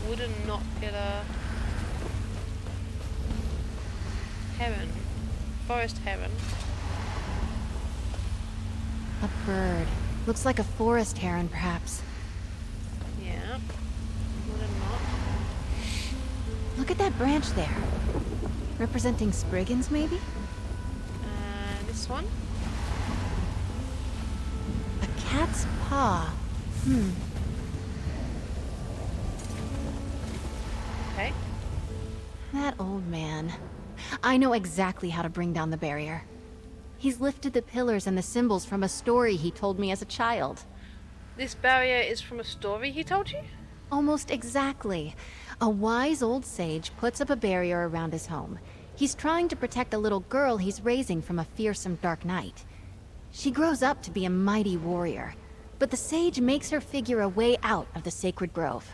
wooden knot pillar, heron, forest heron. A bird. Looks like a forest heron, perhaps. Yeah. Wooden knot. Look at that branch there. Representing Spriggans, maybe? This one. A cat's paw. Okay. That old man. I know exactly how to bring down the barrier. He's lifted the pillars and the symbols from a story he told me as a child. This barrier is from a story he told you? Almost exactly. A wise old sage puts up a barrier around his home. He's trying to protect a little girl he's raising from a fearsome dark knight. She grows up to be a mighty warrior, but the sage makes her figure a way out of the sacred grove.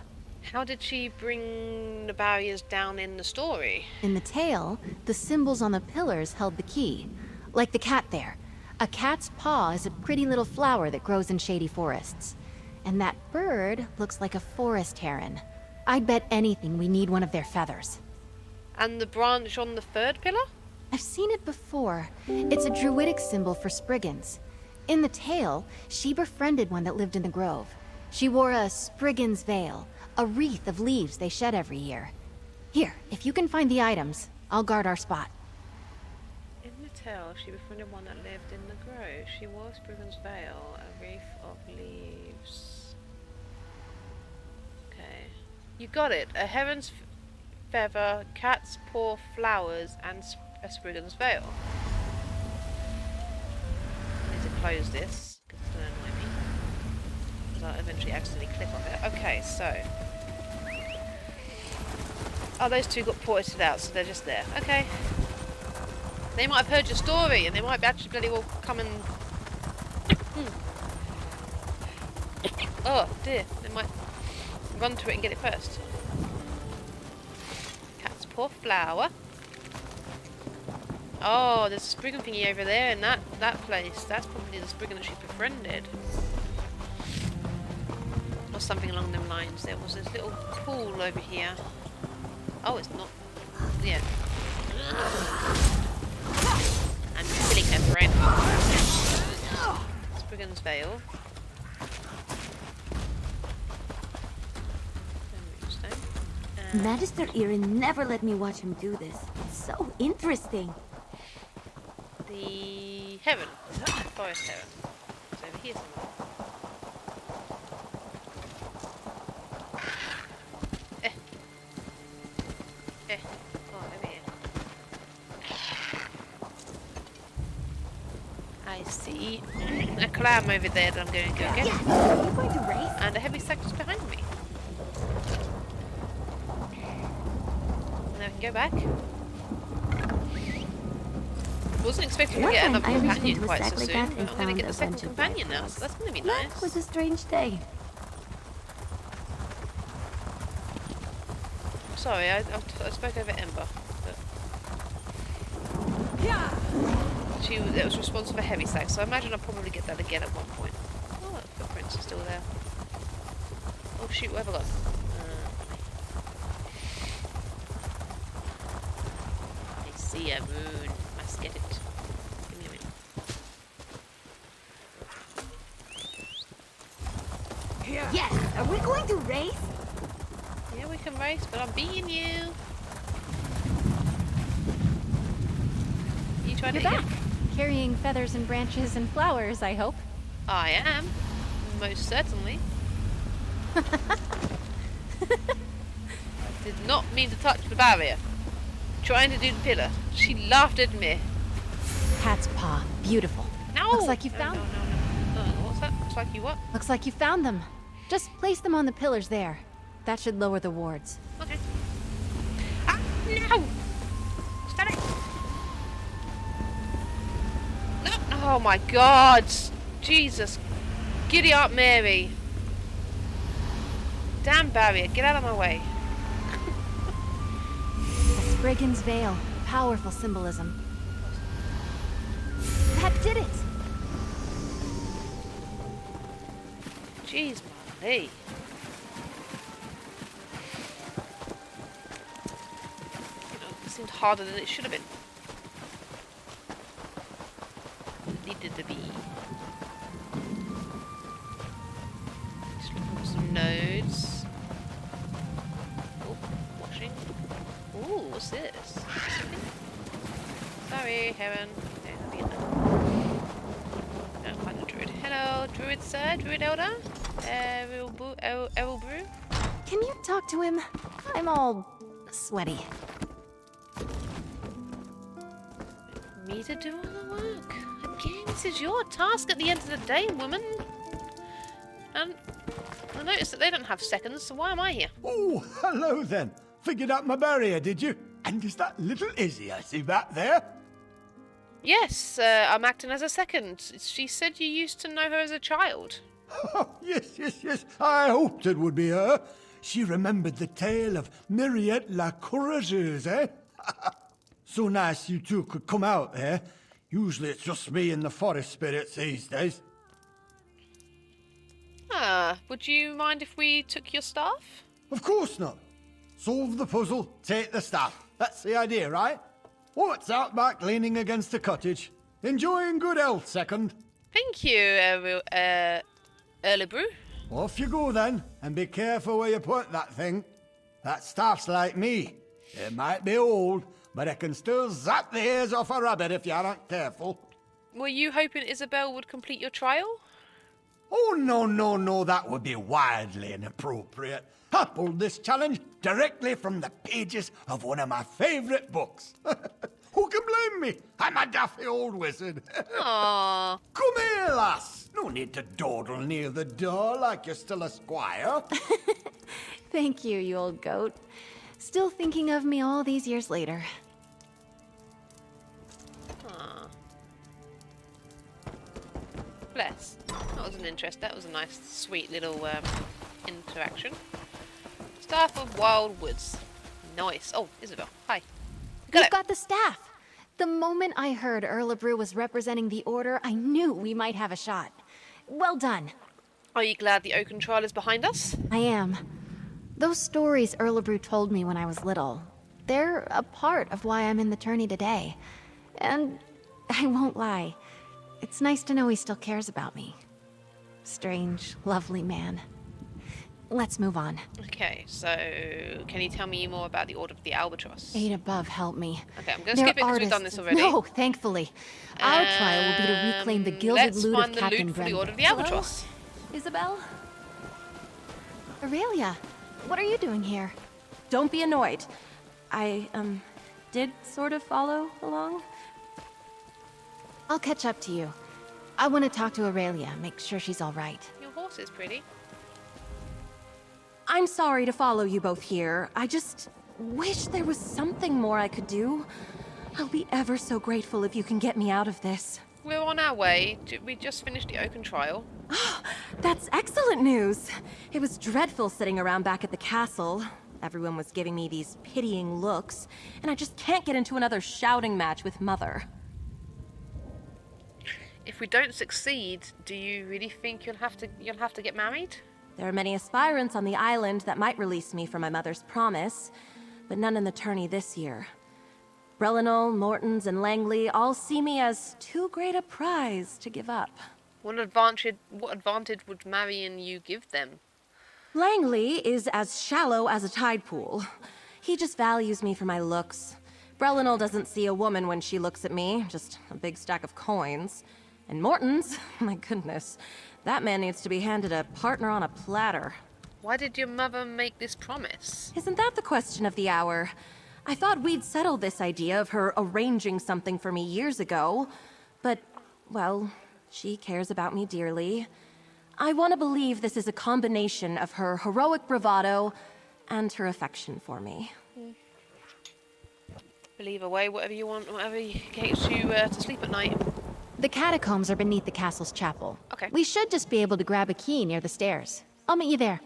How did she bring the barriers down in the story? In the tale, the symbols on the pillars held the key. Like the cat there. A cat's paw is a pretty little flower that grows in shady forests. And that bird looks like a forest heron. I'd bet anything we need one of their feathers. And the branch on the third pillar? I've seen it before. It's a druidic symbol for Spriggans. In the tale, she befriended one that lived in the grove. She wore a Spriggan's veil, a wreath of leaves they shed every year. Here, if you can find the items, I'll guard our spot. In the tale, she befriended one that lived in the grove. She wore Spriggan's veil, a wreath of leaves. Okay. You got it. A heron's feather, cat's paw, flowers, and a Spriggan's veil. I need to close this, because it's going to annoy me. Because I'll eventually accidentally click on it. Okay, so... Oh, those two got ported out, so they're just there. Okay. They might have heard your story, and they might actually bloody well come and... Oh, dear. They might run to it and get it first. Cat's paw flower. Oh, there's a Spriggan thingy over there in that place. That's probably the Spriggan that she befriended. Or something along them lines. There was this little pool over here. Oh, it's not. Yeah. I'm killing her friend. Spriggan's veil. Magister Irin never let me watch him do this. It's so interesting. The heron. Forest heron. It's over here somewhere. Oh, over here. I see a clam over there that I'm going to go get. Are you going to race? And a heavy sack just behind me. And then we can go back. Wasn't expecting to get another companion quite so soon, but I'm going to get the second companion now, so that's going to be nice. That was a strange day. Sorry, I spoke over Ember. But it was responsible for heavy sack, so I imagine I'll probably get that again at one point. Oh, the footprints are still there. Oh shoot, what have I got? I see a moon. Must get it. Give me a minute. Yes! Are we going to race? Yeah, we can race, but I'm beating you. You tried You're it back. again? Carrying feathers and branches and flowers, I hope. I am. Most certainly. I did not mean to touch the barrier. Trying to do the pillar. She laughed at me. Cat's paw. Beautiful. No! Looks like you found them. No. What's that? Looks like you what? Looks like you found them. Just place them on the pillars there. That should lower the wards. Okay. Ah, no! Stop it! No! Oh my god! Jesus. Giddy up, Mary. Damn barrier, get out of my way. A Spriggan's veil. Powerful symbolism. That did it! Jeez, Molly. It seemed harder than it should have been. It needed to be. Just looking for some nodes. Oh, washing. Ooh, what's this? Sorry, heron. Okay, no, find a druid. Hello, druid sir, druid elder. Errol Brew. Can you talk to him? I'm all sweaty. Me to do all the work. Again, this is your task at the end of the day, woman. And I noticed that they don't have seconds, so why am I here? Oh, hello then. Figured out my barrier, did you? And is that little Izzy I see back there? Yes, I'm acting as a second. She said you used to know her as a child. Oh, yes. I hoped it would be her. She remembered the tale of Myriette la Courageuse, eh? So nice you two could come out there. Usually it's just me and the forest spirits these days. Would you mind if we took your staff? Of course not. Solve the puzzle, take the staff. That's the idea, right? What's out back leaning against a cottage? Enjoying good health, second. Thank you, Erlebrew. Off you go then, and be careful where you put that thing. That staff's like me. It might be old, but it can still zap the ears off a rabbit if you aren't careful. Were you hoping Isabel would complete your trial? Oh, no, that would be wildly inappropriate. I pulled this challenge directly from the pages of one of my favourite books. Who can blame me? I'm a daffy old wizard. Aww. Come here, lass. No need to dawdle near the door like you're still a squire. Thank you, you old goat. Still thinking of me all these years later. Aww. Bless. That was a nice, sweet little interaction. Staff of Wild Woods. Nice. Oh, Isabel. Hi. We've got the staff. The moment I heard Erlebrew was representing the Order, I knew we might have a shot. Well done. Are you glad the Oaken trial is behind us? I am. Those stories Erlebrew told me when I was little, they're a part of why I'm in the tourney today. And I won't lie, it's nice to know he still cares about me. Strange, lovely man. Let's move on. Okay, so can you tell me more about the Order of the Albatross? 8 above, help me. Okay, I'm going to skip it because we've done this already. No, thankfully. Our trial will be to reclaim the gilded loot of Captain Let's find the loot for the Order of the Albatross. Isabel? Aurelia, what are you doing here? Don't be annoyed. I, did sort of follow along. I'll catch up to you. I want to talk to Aurelia, make sure she's all right. Your horse is pretty. I'm sorry to follow you both here. I just wish there was something more I could do. I'll be ever so grateful if you can get me out of this. We're on our way. We just finished the Oaken trial. That's excellent news. It was dreadful sitting around back at the castle. Everyone was giving me these pitying looks, and I just can't get into another shouting match with Mother. If we don't succeed, do you really think you'll have to get married? There are many aspirants on the island that might release me from my mother's promise, but none in the tourney this year. Brelinol, Mortons, and Langley all see me as too great a prize to give up. What advantage would marrying you give them? Langley is as shallow as a tide pool. He just values me for my looks. Brelinol doesn't see a woman when she looks at me, just a big stack of coins. And Morton's, my goodness, that man needs to be handed a partner on a platter. Why did your mother make this promise? Isn't that the question of the hour? I thought we'd settled this idea of her arranging something for me years ago. But, well, she cares about me dearly. I want to believe this is a combination of her heroic bravado and her affection for me. Believe away, whatever you want, whatever gets you to sleep at night. The catacombs are beneath the castle's chapel. Okay. We should just be able to grab a key near the stairs. I'll meet you there.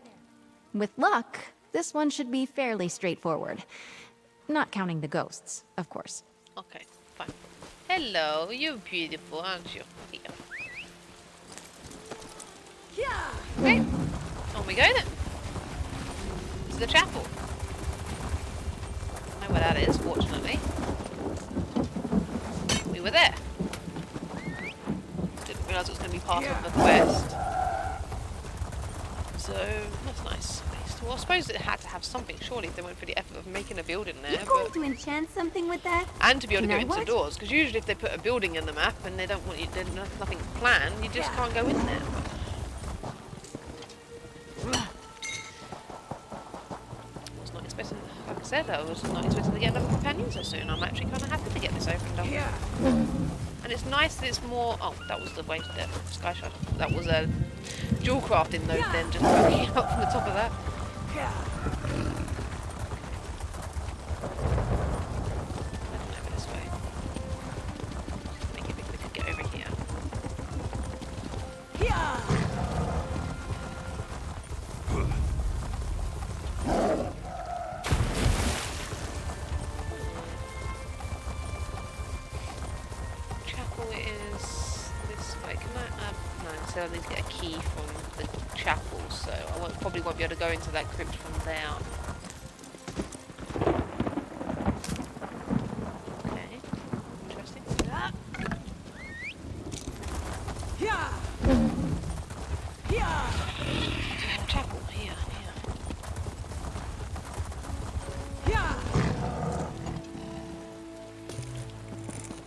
With luck, this one should be fairly straightforward. Not counting the ghosts, of course. Okay, fine. Hello, you're beautiful, aren't you? Here. Yeah. Okay, on we go then. To the chapel. I know where that is, fortunately. We were there. Didn't realise it was going to be part of the quest. So, that's nice. Well, I suppose it had to have something, surely, if they went for the effort of making a building there. You're going to enchant something with that? And to be able to go You know into doors, because usually if they put a building in the map and they don't want you, there's nothing planned, you just can't go in there. I was not expecting, like I said, I was not expecting to get another companion so soon. I'm actually kind of happy to get this opened up. And it's nice that it's more... Oh, that was the way the sky shot. That was a dual crafting node then, just poking up from the top of that. Over this way. Maybe we could get over here. Chapel is this way. Can I? No, so I need to get a key from the chapel, so I probably won't be able to go into that crypt from there. Okay, interesting. Chapel here.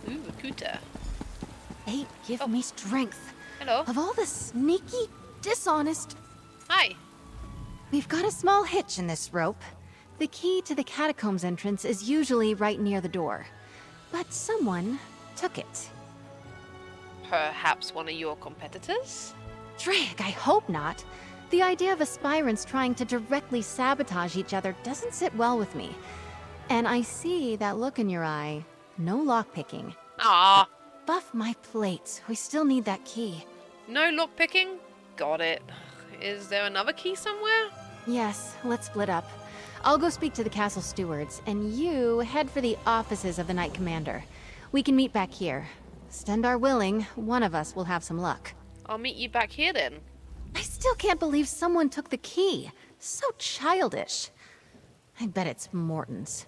Ooh, a Kuta. Fate give me strength. Hello. Of all the sneaky, dishonest... Hi. We've got a small hitch in this rope. The key to the catacombs entrance is usually right near the door. But someone took it. Perhaps one of your competitors? Drake, I hope not. The idea of aspirants trying to directly sabotage each other doesn't sit well with me. And I see that look in your eye. No lockpicking. Ah. Buff my plates. We still need that key. No lockpicking? Got it. Is there another key somewhere? Yes, let's split up. I'll go speak to the castle stewards, and you head for the offices of the Knight Commander. We can meet back here. Stendar willing, one of us will have some luck. I'll meet you back here then. I still can't believe someone took the key. So childish. I bet it's Morton's.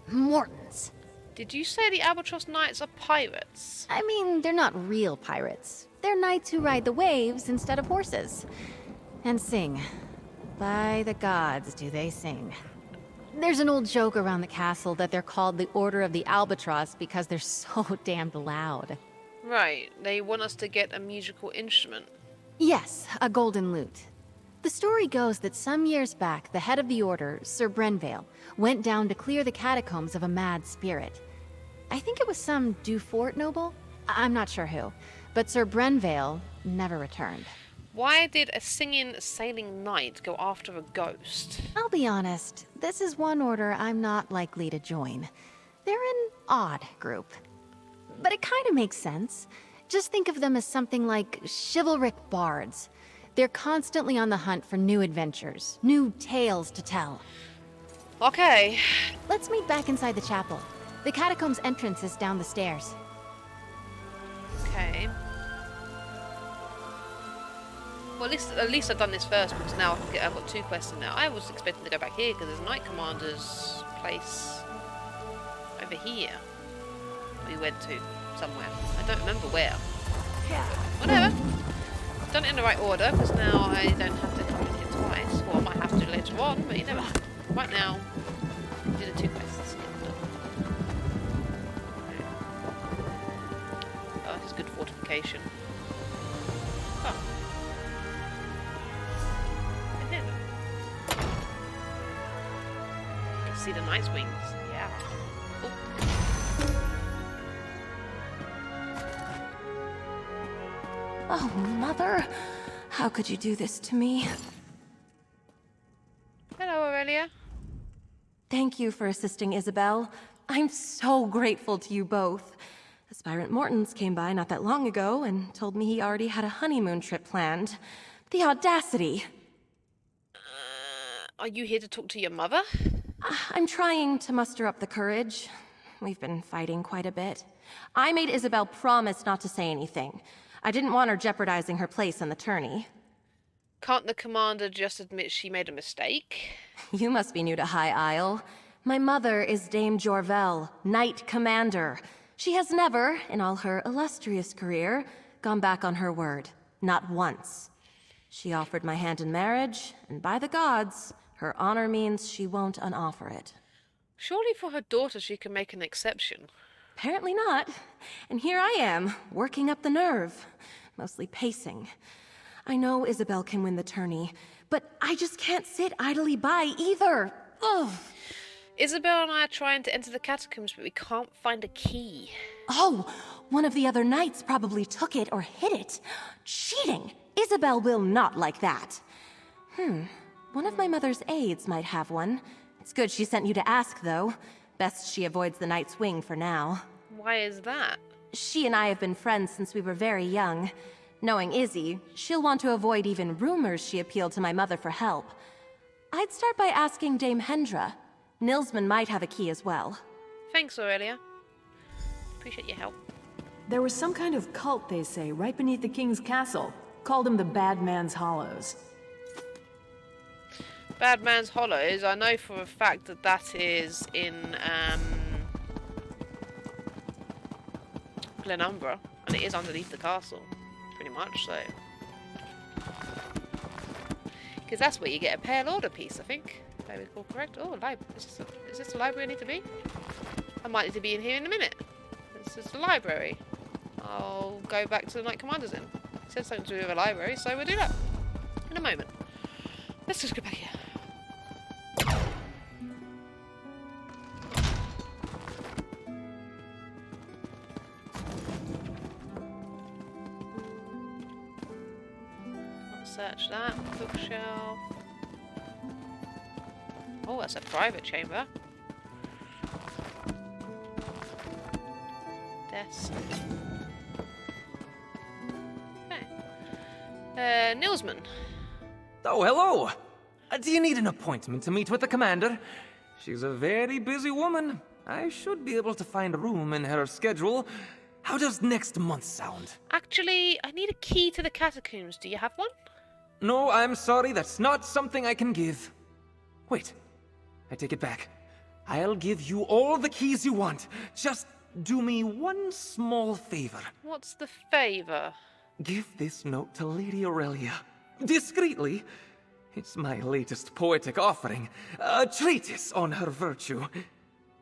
Morton's. Did you say the Albatross Knights are pirates? I mean, they're not real pirates. They're knights who ride the waves instead of horses. And sing. By the gods, do they sing. There's an old joke around the castle that they're called the Order of the Albatross because they're so damned loud. Right, they want us to get a musical instrument. Yes, a golden lute. The story goes that some years back, the head of the order, Sir Brenvale, went down to clear the catacombs of a mad spirit. I think it was some Dufort noble? I'm not sure who. But Sir Brenvale never returned. Why did a singing, sailing knight go after a ghost? I'll be honest, this is one order I'm not likely to join. They're an odd group. But it kind of makes sense. Just think of them as something like chivalric bards. They're constantly on the hunt for new adventures, new tales to tell. Okay. Let's meet back inside the chapel. The catacombs entrance is down the stairs. Okay. Well, at least I've done this first, because now I've got 2 quests now. I was expecting to go back here, because there's a Knight Commander's place over here. We went to somewhere. I don't remember where. Whatever. Done it in the right order, because now I don't have to come in here twice. Well, I might have to later on, but you never know. Right now, do the 2 quests. Oh, this is good fortification. Oh. You can see the Knight's wings. Yeah. Oh. Oh, Mother. How could you do this to me? Hello, Aurelia. Thank you for assisting Isabel. I'm so grateful to you both. Aspirant Mortons came by not that long ago and told me he already had a honeymoon trip planned. The audacity! Are you here to talk to your mother? I'm trying to muster up the courage. We've been fighting quite a bit. I made Isabel promise not to say anything. I didn't want her jeopardizing her place in the tourney. Can't the commander just admit she made a mistake? You must be new to High Isle. My mother is Dame Jorvel, Knight Commander. She has never, in all her illustrious career, gone back on her word. Not once. She offered my hand in marriage, and by the gods, her honor means she won't unoffer it. Surely for her daughter she can make an exception. Apparently not. And here I am, working up the nerve. Mostly pacing. I know Isabel can win the tourney, but I just can't sit idly by either. Ugh. Isabel and I are trying to enter the catacombs, but we can't find a key. Oh, One of the other knights probably took it or hid it. Cheating! Isabel will not like that. One of my mother's aides might have one. It's good she sent you to ask, though. Best she avoids the Night's Wing for now. Why is that? She and I have been friends since we were very young. Knowing Izzy, she'll want to avoid even rumors she appealed to my mother for help. I'd start by asking Dame Hendra. Nilsman might have a key as well. Thanks, Aurelia. Appreciate your help. There was some kind of cult, they say, right beneath the king's castle. Called them the Bad Man's Hollows. Bad Man's Hollows, I know for a fact that that is in Glenumbra, and it is underneath the castle, pretty much, so. Because that's where you get a Pale Order piece, I think. If I recall correct. Oh, is this the library I need to be? I might need to be in here in a minute. This is the library. I'll go back to the Knight Commander's Inn. It said something to do with a library, so we'll do that in a moment. Let's just go back here. Search that bookshelf. Oh, that's a private chamber. Desk. Okay. Nilsman. Oh, hello! Do you need an appointment to meet with the commander? She's a very busy woman. I should be able to find room in her schedule. How does next month sound? Actually, I need a key to the catacombs. Do you have one? No, I'm sorry, that's not something I can give. Wait, I take it back. I'll give you all the keys you want. Just do me one small favor. What's the favor? Give this note to Lady Aurelia. Discreetly. It's my latest poetic offering. A treatise on her virtue.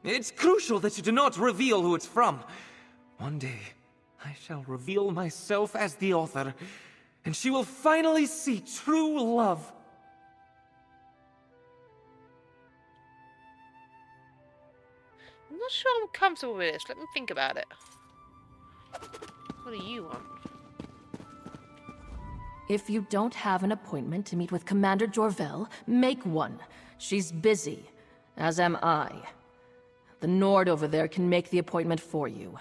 It's crucial that you do not reveal who it's from. One day, I shall reveal myself as the author, and she will finally see true love. I'm not sure I'm comfortable with this. Let me think about it. What do you want? If you don't have an appointment to meet with Commander Jorvel, make one. She's busy, as am I. The Nord over there can make the appointment for you.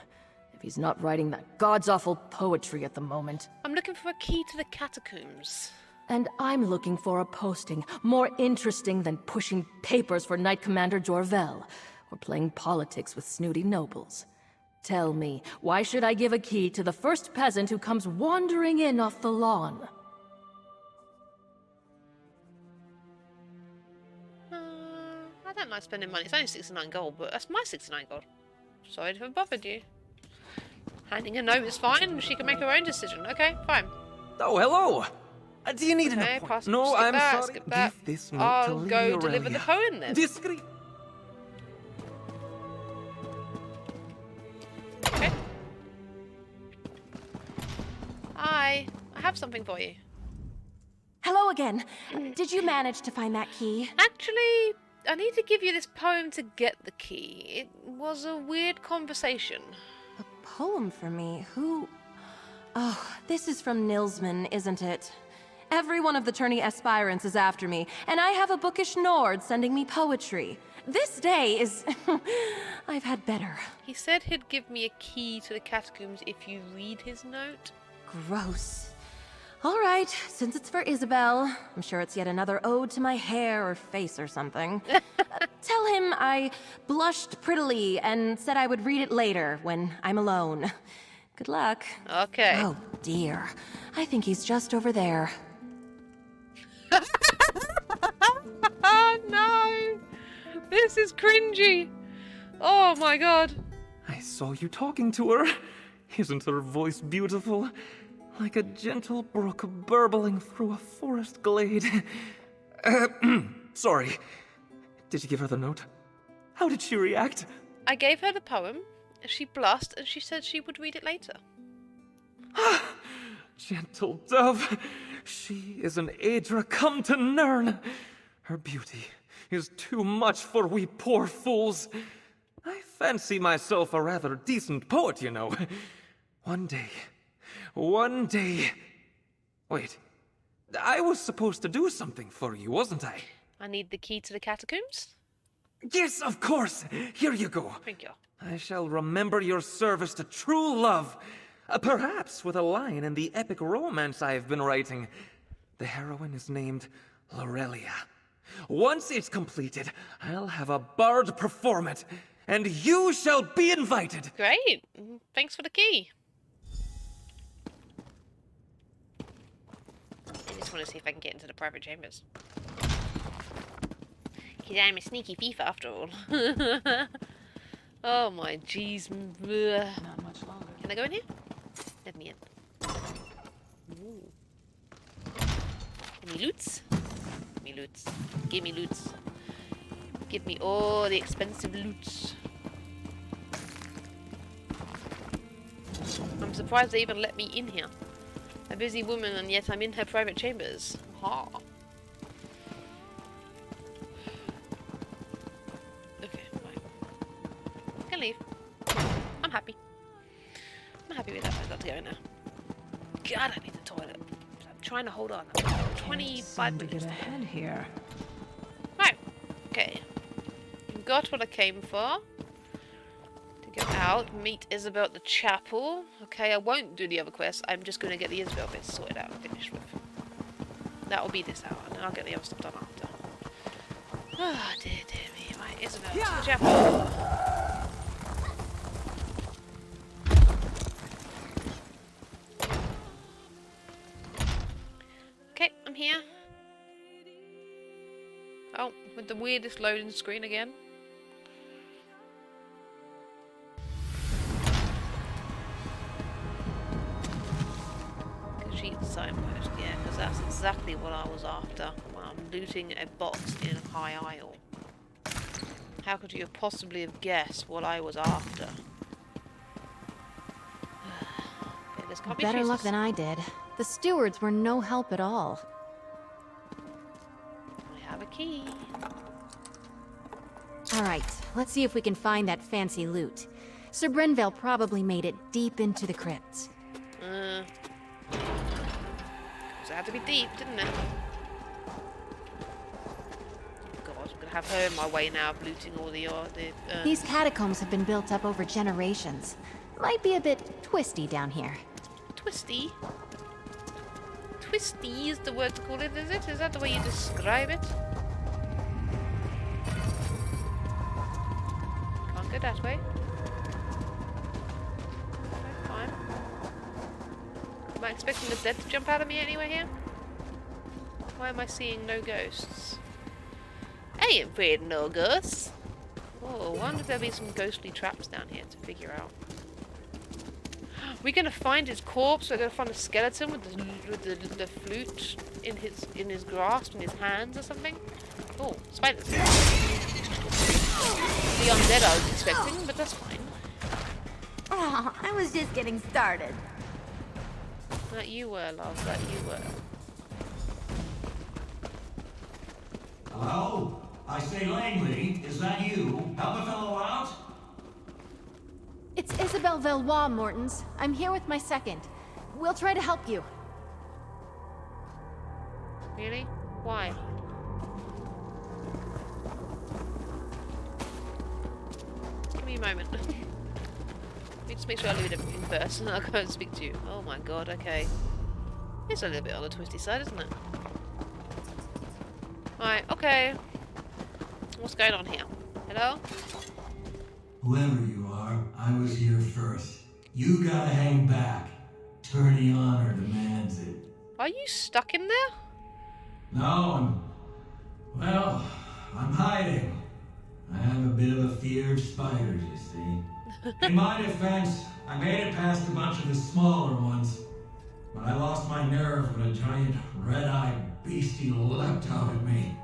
If he's not writing that god's-awful poetry at the moment. I'm looking for a key to the catacombs. And I'm looking for a posting more interesting than pushing papers for Knight Commander Jorvel, or playing politics with snooty nobles. Tell me, why should I give a key to the first peasant who comes wandering in off the lawn? I don't like spending money. It's only 69 gold, but that's my 69 gold. Sorry to have bothered you. Handing a note is fine. She can make her own decision. Okay, fine. Oh, hello! Do you need an appointment? No, I'm sorry. Skip that. Give this note I'll to Lady go Aurelia. deliver the poem then. Discreet. Okay. Hi, I have something for you. Hello again. Did you manage to find that key? Actually, I need to give you this poem to get the key. It was a weird conversation. A poem for me? Who? Oh, this is from Nilsman, isn't it? Every one of the tourney aspirants is after me, and I have a bookish Nord sending me poetry. This day is... I've had better. He said he'd give me a key to the catacombs if you read his note. Gross. All right, since it's for Isabel, I'm sure it's yet another ode to my hair or face or something. Tell him I blushed prettily and said I would read it later when I'm alone. Good luck. Okay. Oh, dear. I think he's just over there. Oh, no! This is cringy! Oh, my God. I saw you talking to her. Isn't her voice beautiful? Like a gentle brook burbling through a forest glade. Sorry. Did you give her the note? How did she react? I gave her the poem, she blushed, and she said she would read it later. Gentle dove. She is an Aedra come to Nirn. Her beauty is too much for we poor fools. I fancy myself a rather decent poet, you know. One day... Wait, I was supposed to do something for you, wasn't I? I need the key to the catacombs. Yes, of course! Here you go. Thank you. I shall remember your service to true love. Perhaps with a line in the epic romance I have been writing. The heroine is named Lorelia. Once it's completed, I'll have a bard perform it, and you shall be invited. Great. Thanks for the key. I just want to see if I can get into the private chambers. Because I'm a sneaky thief after all. Oh my jeez. Not much longer. Can I go in here? Let me in. Ooh. Any loots? Give me loots. Give me loots. Give me all the expensive loots. I'm surprised they even let me in here. A busy woman, and yet I'm in her private chambers. Ha. Okay, fine. I can leave. I'm happy. I'm happy with that. I've got to go in now. God, I need the toilet. I'm trying to hold on. 25 minutes. To get ahead here. Right. Okay. Got what I came for. To go out, meet Isabel at the chapel. Okay, I won't do the other quest. I'm just going to get the Isabel bit sorted out and finished with. That will be this hour, and then I'll get the other stuff done after. Ah, oh, dear me. Right, Isabel to the chapel. Okay, I'm here. Oh, with the weirdest loading screen again. Cheat signpost, yeah, because that's exactly what I was after when I'm looting a box in High Isle. How could you possibly have guessed what I was after? Okay, this can't be Better luck Jesus. than I did. The stewards were no help at all. I have a key. Alright, let's see if we can find that fancy loot. Sir Brenvale probably made it deep into the crypts. It had to be deep, didn't it? God, I'm gonna have her in my way now of looting all the These catacombs have been built up over generations. Might be a bit twisty down here. Twisty? Twisty is the word to call it, is it? Is that the way you describe it? Can't go that way. Okay, fine. Am I expecting the dead to jump out of me anyway here? Why am I seeing no ghosts? I ain't afraid of no ghosts. Oh, I wonder if there'll be some ghostly traps down here to figure out. We're gonna find his corpse. We're gonna find a skeleton with the flute in his grasp, in his hands or something. Oh, spiders. The undead I was expecting, but that's fine. Oh, I was just getting started. That you were, love. That you were. Hello? I say Langley, is that you? Help a fellow out? It's Isabel Valois, Mortons. I'm here with my second. We'll try to help you. Really? Why? Give me a moment. Let me just make sure I loot everything first, and I'll go and speak to you. Oh my god, okay. It's a little bit on the twisty side, isn't it? Right, okay. What's going on here? Hello? Whoever you are, I was here first. You gotta hang back. Tourney honor demands it. Are you stuck in there? No, I'm hiding. I have a bit of a fear of spiders, you see. In my defense, I made it past a bunch of the smaller ones. But I lost my nerve when a giant red-eyed beastie leapt out at me.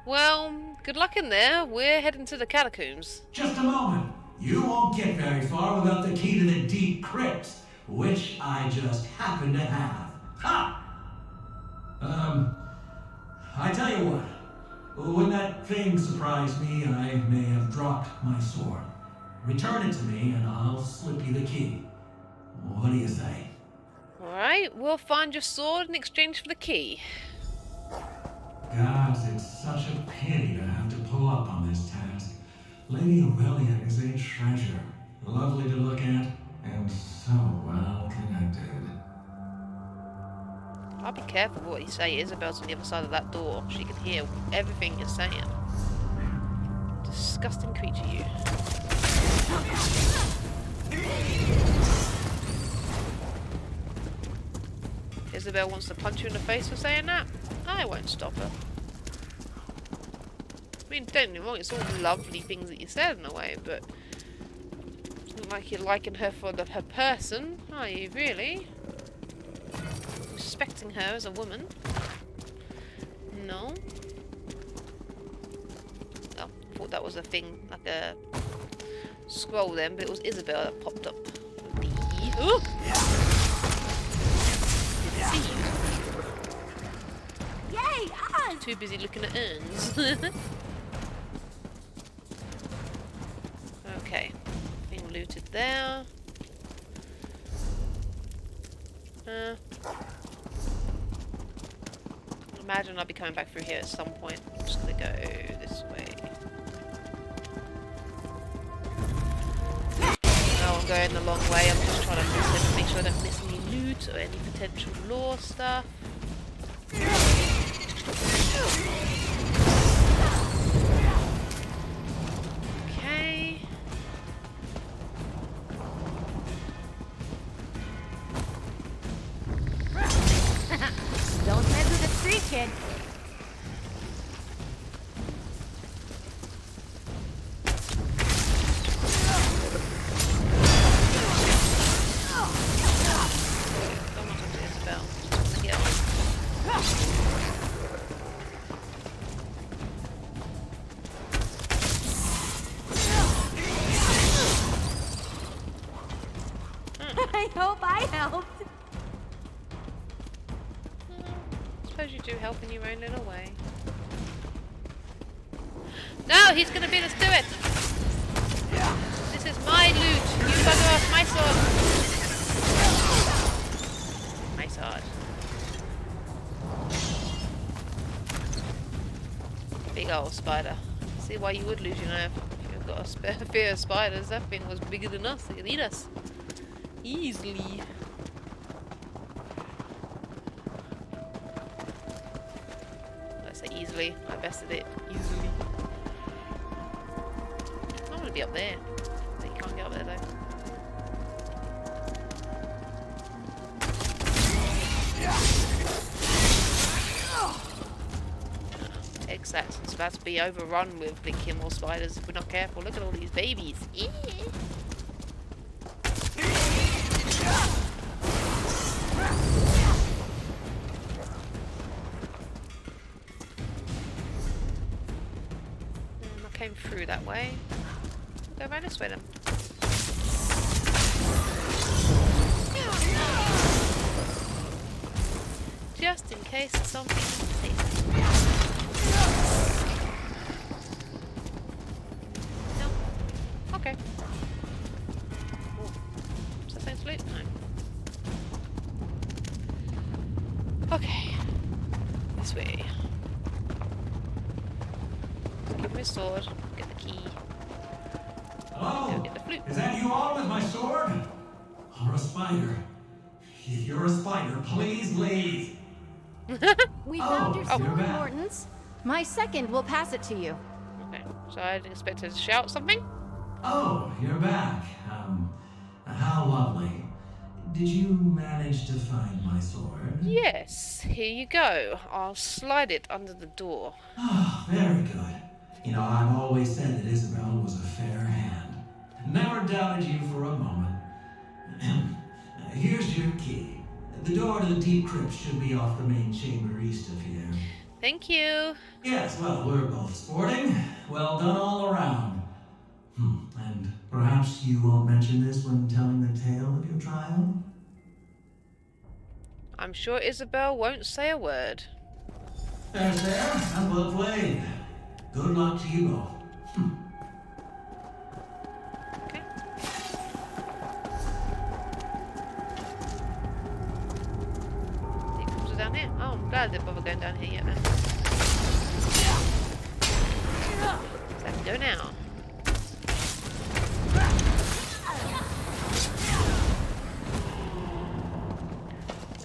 Well, good luck in there. We're heading to the catacombs. Just a moment. You won't get very far without the key to the deep crypts, which I just happen to have. Ha! I tell you what. When that thing surprised me, I may have dropped my sword. Return it to me and I'll slip you the key. What do you say? Alright, we'll find your sword in exchange for the key. Gods, it's such a pity to have to pull up on this task. Lady Aurelia is a treasure. Lovely to look at, and so well connected. I'll be careful what you say. Isabel's on the other side of that door. She can hear everything you're saying. Disgusting creature, you. Isabel wants to punch you in the face for saying that. I won't stop her. I mean, don't get me wrong, it's all lovely things that you said in a way, but it's not like you're liking her for her person, are you, really? Respecting her as a woman? No? Oh, I thought that was a thing, like a scroll then, but it was Isabel that popped up. Ooh! Yay! Us! Too busy looking at urns. Okay. Thing looted there. Imagine I'll be coming back through here at some point. I'm just gonna go this way. No, I'm going the long way. I'm just trying to make sure I don't miss any loot or any potential lore stuff. Okay. Don't mess with the street, kid. Don't want to do Isabel. Just want to get I hope I helped. Suppose you do help in your own little way. No, he's gonna beat us to it! This is my loot! You bugger off my sword! My sword. Big old spider. See why you would lose your nerve. If you've got a fear of spiders, that thing was bigger than us. It could eat us. Easily. Let's say easily. I bested it easily. I want to be up there. But you can't get up there though. Exact. It's about to be overrun with blinking more spiders if we're not careful. Look at all these babies. Yeah. I came through that way. Go around this way then. Just in case it's something safe. No. Okay. Oh. Is that thing loot? No. Okay. This way. Give me a sword. Get the key. Hello? Go get the flute. Is that you all with my sword? Or a spider? If you're a spider, please leave. We found your you're sword, back. Mortons. My second will pass it to you. Okay. So I didn't expect her to shout something. Oh, you're back. How lovely. Did you manage to find my sword? Yes. Here you go. I'll slide it under the door. Oh, very good. You know, I've always said that Isabel was a fair hand. Never doubted you for a moment. Here's your key. The door to the deep crypt should be off the main chamber east of here. Thank you. Yes, well, we're both sporting. Well done all around. And perhaps you won't mention this when telling the tale of your trial? I'm sure Isabel won't say a word. There's there, and well played. Good luck to you both. Okay. Oh, I'm glad I didn't bother going down here yet then. So I can go now.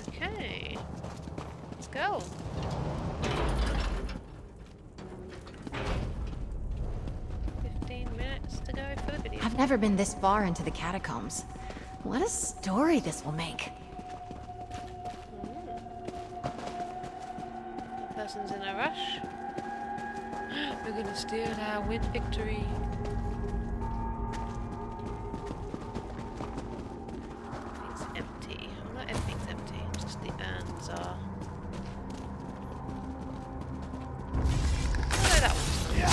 Okay. Let's go. To go for the video. I've never been this far into the catacombs. What a story this will make. Person's in a rush. We're gonna steal our win victory. It's empty. Well, not everything's empty, just the urns are. Oh, that one's yeah.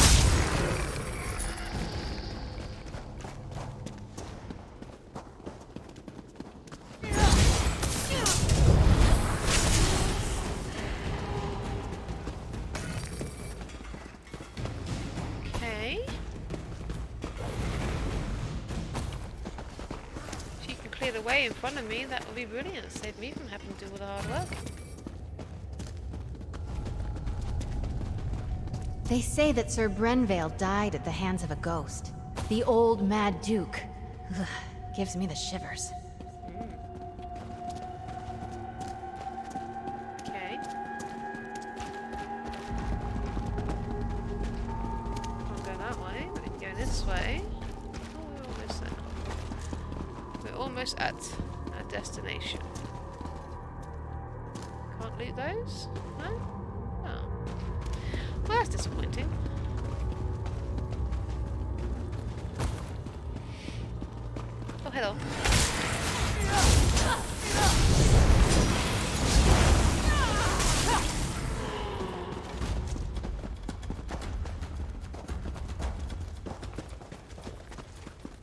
Way in front of me, that would be brilliant. Save me from having to do all the hard work. They say that Sir Brenvale died at the hands of a ghost. The old Mad Duke. Ugh, gives me the shivers. Okay. Can't go that way, but we can go this way. Almost at our destination. Can't loot those? No? Oh. Well, that's disappointing. Oh, hello.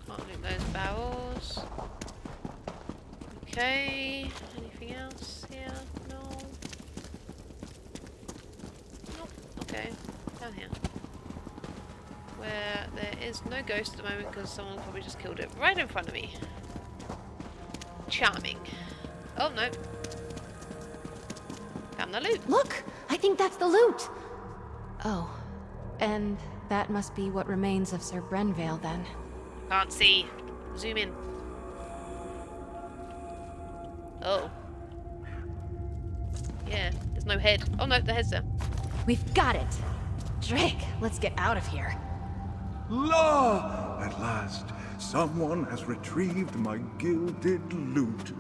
Can't loot those barrels. Okay, anything else here? No. Nope. Okay, down here. Where there is no ghost at the moment because someone probably just killed it right in front of me. Charming. Oh no. Found the loot. Look! I think that's the loot! Oh. And that must be what remains of Sir Brenvale then. Can't see. Zoom in. Oh. Yeah, there's no head. Oh no, the head's there. We've got it! Drake, let's get out of here. La! At last, someone has retrieved my gilded loot.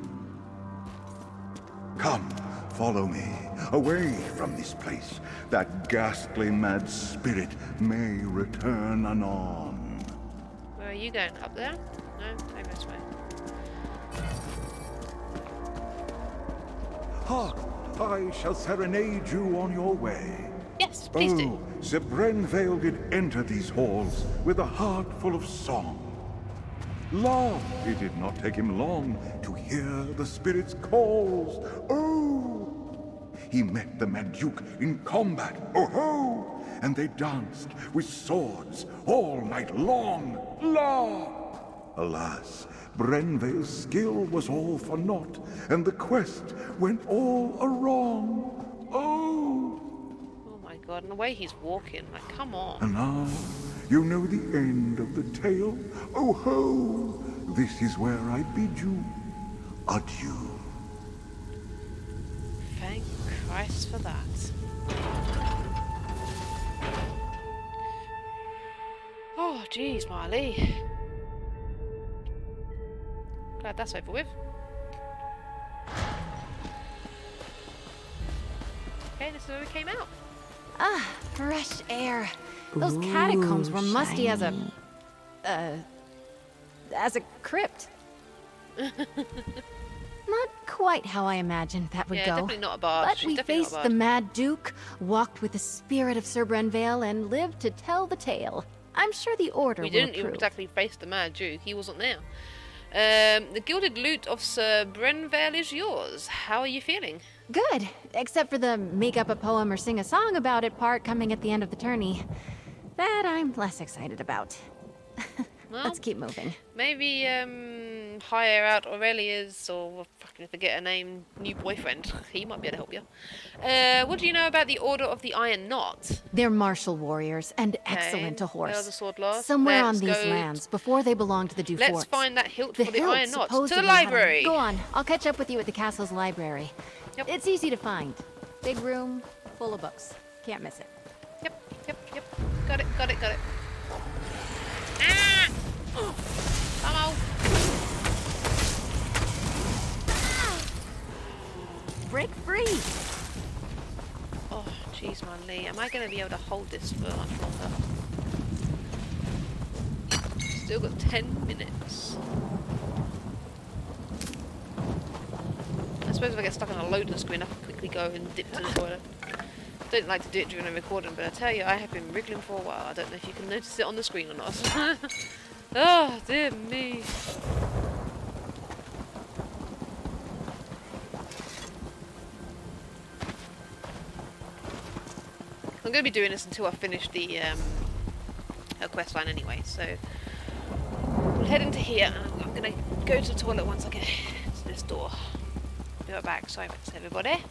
Come, follow me, away from this place. That ghastly mad spirit may return anon. Where are you going? Up there? No, go this way. Hark! I shall serenade you on your way. Yes, please do. Sir Brenvale did enter these halls with a heart full of song. La! It did not take him long to hear the spirit's calls. Oh! He met the Mad Duke in combat. Oh ho! And they danced with swords all night long. La! Alas, Brenvale's skill was all for naught, and the quest went all awry. Oh! Oh my god, and the way he's walking, like, come on. And now, you know the end of the tale. Oh ho! This is where I bid you adieu. Thank Christ for that. Oh, jeez, Marley. Glad that's over with. Okay, this is where we came out. Ah, fresh air. Those catacombs were musty as a crypt. Not quite how I imagined that would go. Definitely not a barge. But we faced the Mad Duke, walked with the spirit of Sir Brenvale, and lived to tell the tale. I'm sure the Order will approve. We didn't even exactly face the Mad Duke. He wasn't there. The gilded loot of Sir Brenvale is yours. How are you feeling? Good, except for the make up a poem or sing a song about it part coming at the end of the tourney. That I'm less excited about. Well, let's keep moving. Maybe hire out Aurelia's, or fucking forget her name, new boyfriend. He might be able to help you. What do you know about the Order of the Iron Knot? They're martial warriors and excellent to They are the horse. sword lords. Somewhere Let's on these go lands, before they belonged to the Duforts. Let's find that hilt The for the hilt Iron Knot. To the supposedly had a- library. Go on, I'll catch up with you at the castle's library. Yep. It's easy to find. Big room, full of books. Can't miss it. Yep. Got it. Ah! Come on. Break free! Oh, jeez, my knee. Am I going to be able to hold this for much longer? Still got 10 minutes. I suppose if I get stuck on a loading screen, I can quickly go and dip to the toilet. I don't like to do it during a recording, but I tell you, I have been wriggling for a while. I don't know if you can notice it on the screen or not. Oh, dear me. I'm going to be doing this until I finish the her quest line anyway, so we'll head into here and I'm going to go to the toilet once I get to this door. Be right back. Sorry about this, everybody.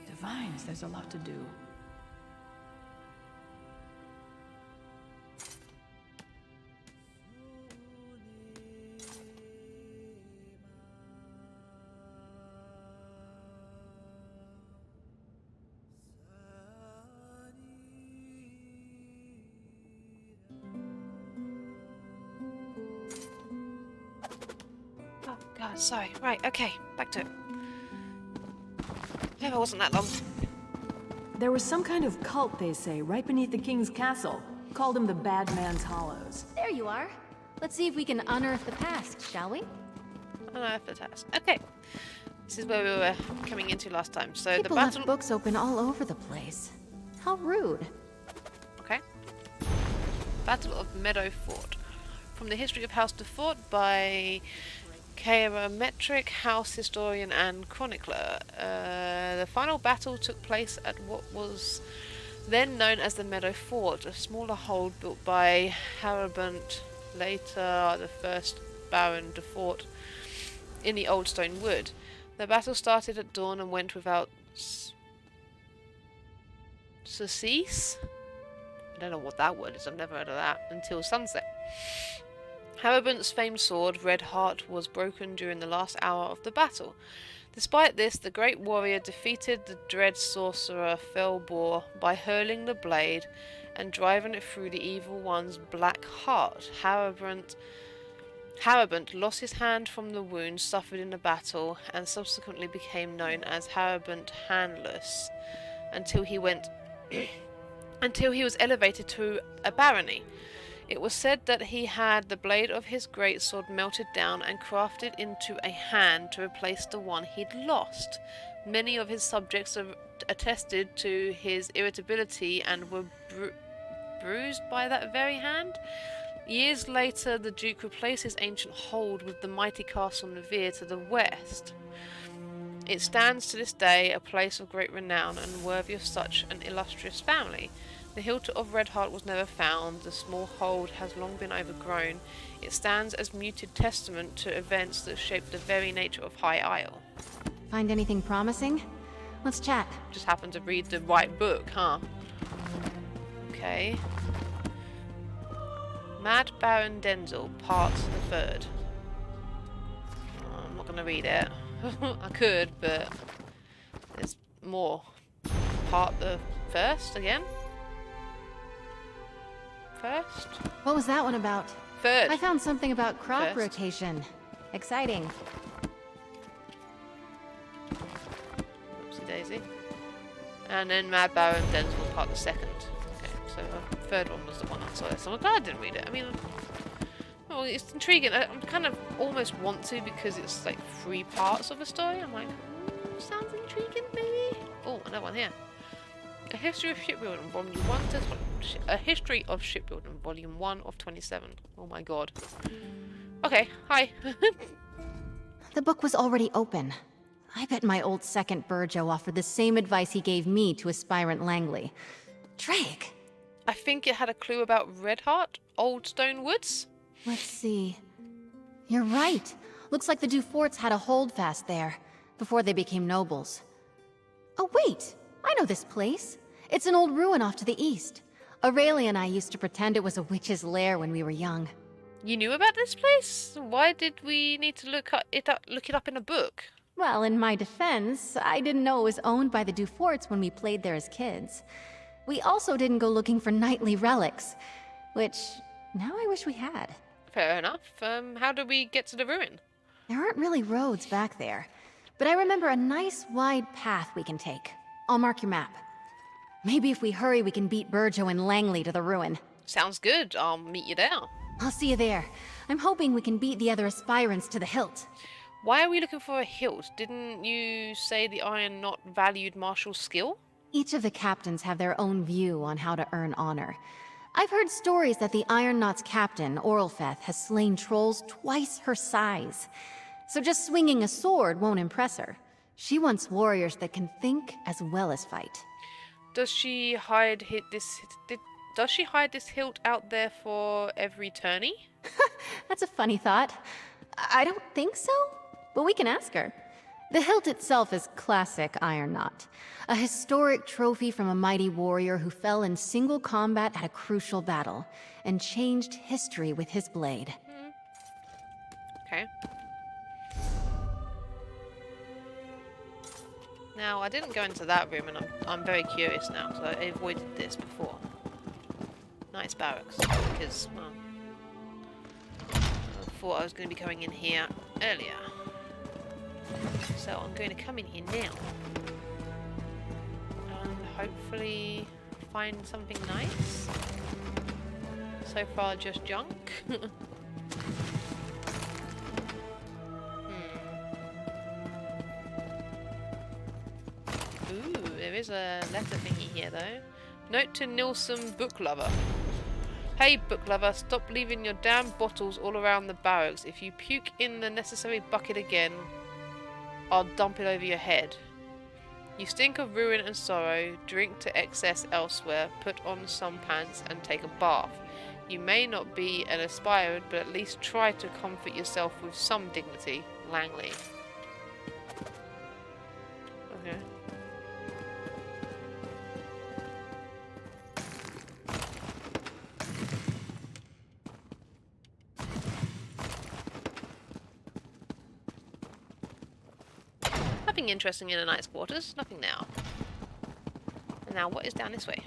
Divines, there's a lot to do. Oh god, sorry. Right, okay, back to it. Maybe it wasn't that long. There was some kind of cult, they say, right beneath the king's castle. Called him the Bad Man's Hollows. There you are. Let's see if we can unearth the past, shall we? Unearth the past. Okay. This is where we were coming into last time. So People the battle. left books open all over the place. How rude. Okay. Battle of Meadow Fort. From the History of House de Fort by Metric, House Historian and Chronicler. The final battle took place at what was then known as the Meadow Fort, a smaller hold built by Harabant, later the first Baron de Fort, in the old stone wood. The battle started at dawn and went without surcease? I don't know what that word is, I've never heard of that, until sunset. Harabant's famed sword, Red Heart, was broken during the last hour of the battle. Despite this, the great warrior defeated the dread sorcerer Felbor by hurling the blade and driving it through the evil one's black heart. Harabant lost his hand from the wound suffered in the battle and subsequently became known as Harabant Handless until he was elevated to a barony. It was said that he had the blade of his great sword melted down and crafted into a hand to replace the one he'd lost. Many of his subjects attested to his irritability and were bruised by that very hand. Years later, the Duke replaced his ancient hold with the mighty castle Nevere to the west. It stands to this day a place of great renown and worthy of such an illustrious family. The hilt of Red Heart was never found. The small hold has long been overgrown. It stands as muted testament to events that shaped the very nature of High Isle. Find anything promising? Let's chat. Just happened to read the right book, huh? Okay. Mad Baron Denzel, part the third. I'm not going to read it. I could, but there's more. Part the first again? First? What was that one about? Third. I found something about crop First. rotation. Exciting. Oopsie daisy. And then Mad Baron Denzel, part the second. Okay, so the third one was the one I saw this. I'm glad I didn't read it. I mean, well, it's intriguing. I kind of almost want to because it's like 3 parts of a story. I'm like, sounds intriguing, maybe. Oh, another one here. A History of Shipbuilding, Volume 1 to A History of Shipbuilding, Volume 1 of 27. Oh my god. Okay, hi. The book was already open. I bet my old second Burjo offered the same advice he gave me to aspirant Langley. Drake! I think it had a clue about Redheart, Old Stone Woods. Let's see. You're right. Looks like the Duforts had a holdfast there, before they became nobles. Oh wait! I know this place. It's an old ruin off to the east. Aurelia and I used to pretend it was a witch's lair when we were young. You knew about this place? Why did we need to look it up in a book? Well, in my defense, I didn't know it was owned by the Duforts when we played there as kids. We also didn't go looking for knightly relics, which now I wish we had. Fair enough. How do we get to the ruin? There aren't really roads back there, but I remember a nice wide path we can take. I'll mark your map. Maybe if we hurry, we can beat Burjo and Langley to the ruin. Sounds good. I'll meet you there. I'll see you there. I'm hoping we can beat the other aspirants to the hilt. Why are we looking for a hilt? Didn't you say the Iron Knot valued martial skill? Each of the captains have their own view on how to earn honor. I've heard stories that the Iron Knot's captain, Orlfeth, has slain trolls twice her size. So just swinging a sword won't impress her. She wants warriors that can think as well as fight. Does she hide this hilt out there for every tourney? That's a funny thought. I don't think so, but we can ask her. The hilt itself is classic Iron Knot, a historic trophy from a mighty warrior who fell in single combat at a crucial battle and changed history with his blade. Okay. Now, I didn't go into that room, and I'm very curious now, because I avoided this before. Nice barracks, because, well, I thought I was going to be coming in here earlier. So I'm going to come in here now. And hopefully find something nice. So far, just junk. Ooh, there is a letter thingy here though. Note to Nilsson, book lover. Hey book lover, stop leaving your damn bottles all around the barracks. If you puke in the necessary bucket again, I'll dump it over your head. You stink of ruin and sorrow. Drink to excess elsewhere. Put on some pants and take a bath. You may not be an aspirant, but at least try to comfort yourself with some dignity. Langley. Okay. Nothing interesting in the knight's quarters. Nothing now. And now what is down this way?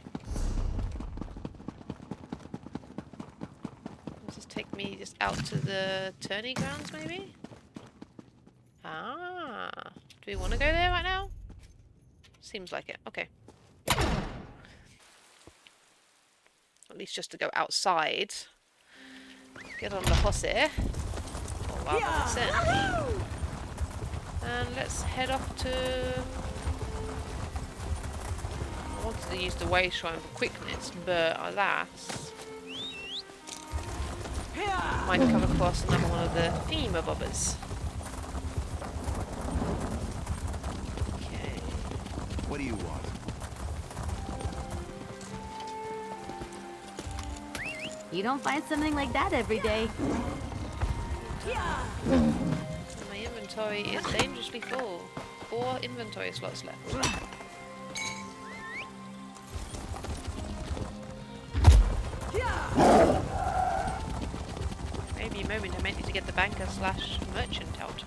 Does this take me just out to the tourney grounds maybe? Ah. Do we want to go there right now? Seems like it. Okay. At least just to go outside. Get on the horse here. Or rather the certainly. And let's head off to... I wanted to use the way shrine for quickness, but alas... might come across another one of the theme bobbers. Okay. What do you want? You don't find something like that every day. My inventory is dangerously full. 4 inventory slots left. me a moment. I meant you to get the banker slash merchant out.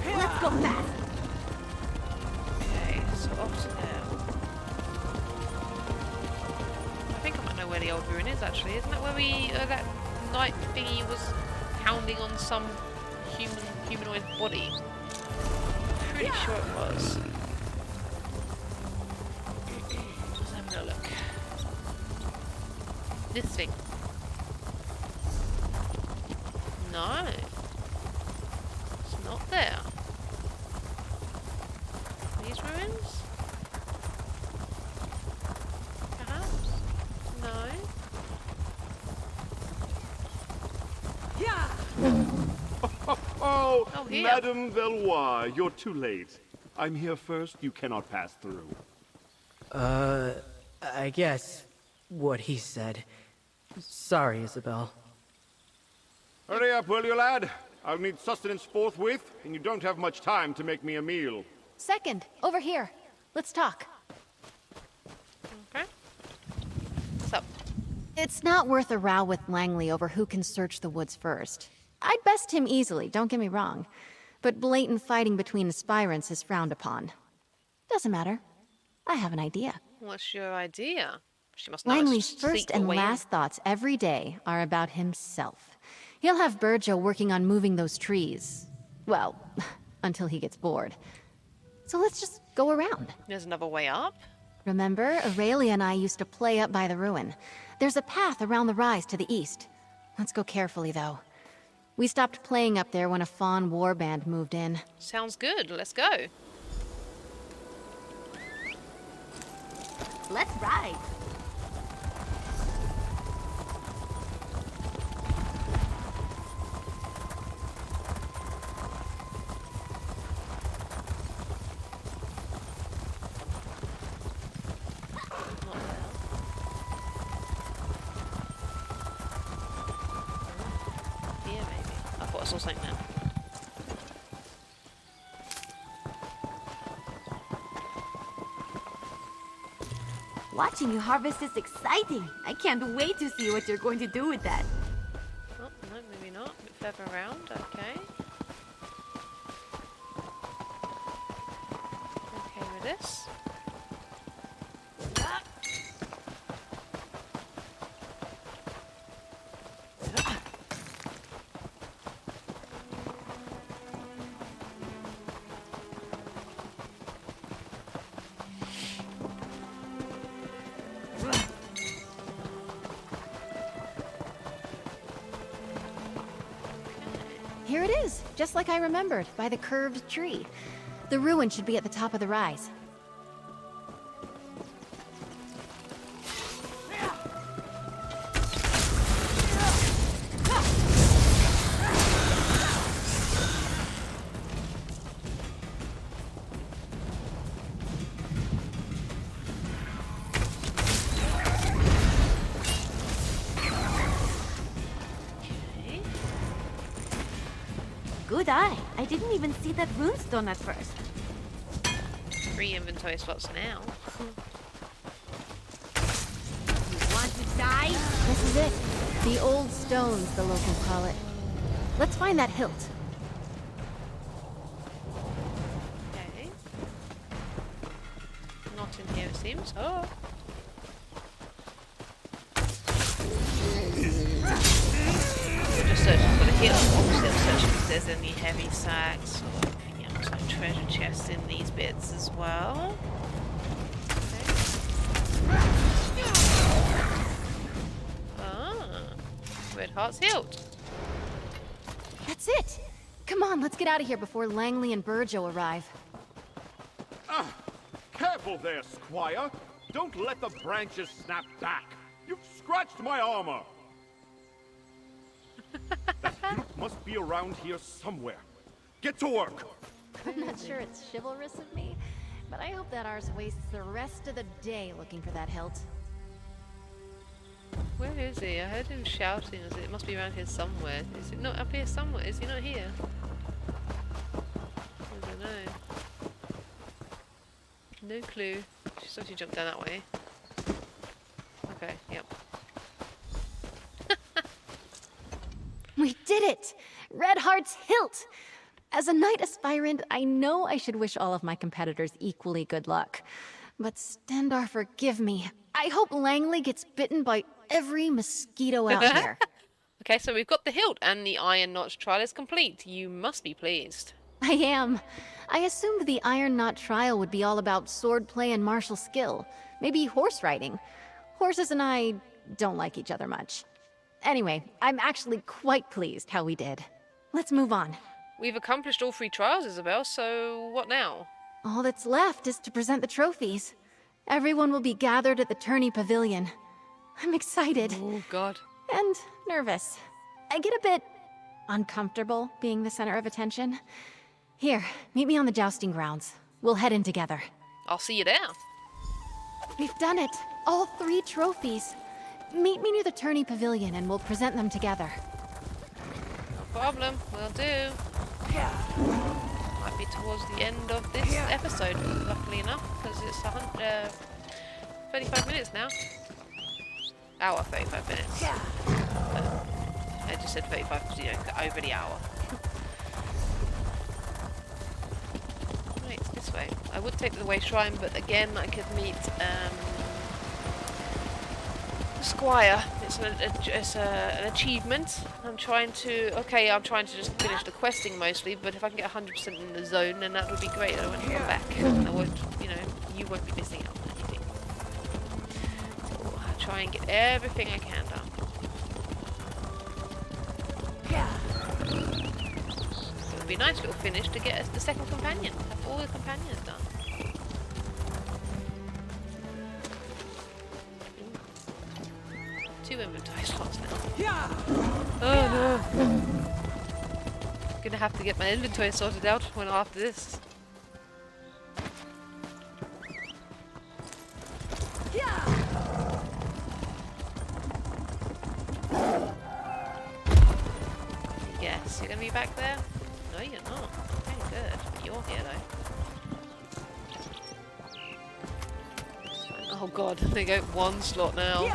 Let's go fast. Okay, so off to there. I think I might know where the old ruin is actually. Isn't that where we that knight thingy was pounding on some humanoid body? Pretty sure it was. Just having a look. This thing. No. It's not there. These ruins? Perhaps? No. Oh, here. Madame Valois, you're too late. I'm here first, you cannot pass through. I guess what he said. Sorry, Isabel. Hurry up, will you, lad? I'll need sustenance forthwith, and you don't have much time to make me a meal. Second, over here. Let's talk. Okay. What's up? It's not worth a row with Langley over who can search the woods first. I'd best him easily, don't get me wrong. But blatant fighting between aspirants is frowned upon. Doesn't matter. I have an idea. What's your idea? She must know Langley's a first secret and way in. last thoughts every day are about himself. He'll have Burjo working on moving those trees. Well, until he gets bored. So let's just go around. There's another way up? Remember, Aurelia and I used to play up by the ruin. There's a path around the rise to the east. Let's go carefully, though. We stopped playing up there when a Fawn warband moved in. Sounds good. Let's go. Let's ride. Here, maybe. I thought I saw something there. Watching you harvest is exciting. I can't wait to see what you're going to do with that. Oh, no, maybe not. A bit further around. Okay. Okay with this. Here it is, just like I remembered, by the curved tree. The ruin should be at the top of the rise. Good eye. I didn't even see that runestone at first. 3 inventory slots now. You want to die? This is it. The old stones, the locals call it. Let's find that hilt. Okay. Not in here, it seems. Oh. We're just searching for the hilt. Obviously, I'm searching if there's any heavy sacks or anything else like treasure chests in these bits as well. Ah, Red Heart's hilt. That's it! Come on, let's get out of here before Langley and Burjo arrive. Ah, careful there, Squire. Don't let the branches snap back. You've scratched my armor. That hilt must be around here somewhere. Get to work. I'm not sure it's chivalrous of me, but I hope that ours wastes the rest of the day looking for that hilt. Where is he? I heard him shouting. It must be around here somewhere. Is it not up here somewhere? Is he not here? I don't know. No clue. She's obviously jumped down that way. Okay, yep. We did it! Red Heart's hilt! As a knight aspirant, I know I should wish all of my competitors equally good luck. But Stendar, forgive me. I hope Langley gets bitten by every mosquito out here. Okay, so we've got the hilt and the Iron Notch trial is complete. You must be pleased. I am. I assumed the Iron Knot trial would be all about swordplay and martial skill. Maybe horse riding. Horses and I don't like each other much. Anyway, I'm actually quite pleased how we did. Let's move on. We've accomplished all 3 trials, Isabel, so what now? All that's left is to present the trophies. Everyone will be gathered at the tourney pavilion. I'm excited. Oh, God. And nervous. I get a bit uncomfortable being the center of attention. Here, meet me on the jousting grounds. We'll head in together. I'll see you there. We've done it. All 3 trophies. Meet me near the tourney pavilion and we'll present them together. No problem. Will do. Might be towards the end of this episode, luckily enough, because it's 35 minutes now. Hour, 35 minutes. I just said 35 because, you know, over the hour. Right, this way. I would take the way shrine, but again, I could meet Squire. It's an achievement. I'm trying to just finish the questing mostly, but if I can get 100% in the zone, then that would be great. I don't want to come back. I won't, you know, you won't be missing out on anything. So I'll try and get everything I can done. It would be a nice little finish to get us the second companion. Have all the companions done. Two inventory slots now. Oh no! Gonna have to get my inventory sorted out when after this. Yes, you're gonna be back there? No, you're not. Okay, good. You're here though. Oh god, they go 1 slot now.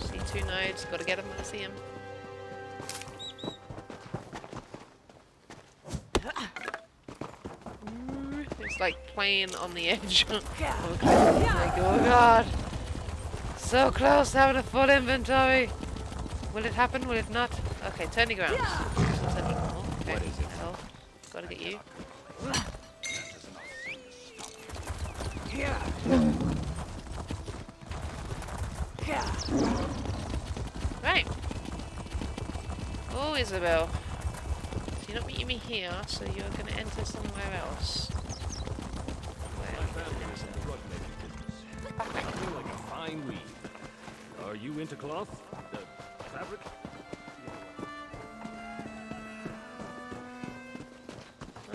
See 2 nodes, gotta get them when I see them. It's like playing on the edge. Oh god! So close to having a full inventory! Will it happen? Will it not? Okay, turning grounds. Oh, okay. What is it? Hell. Gotta get you. Right. Oh, Isabel. So you're not meeting me here, so you're going to enter somewhere else. Where are you Something like a fine weave. Are you into cloth? Fabric?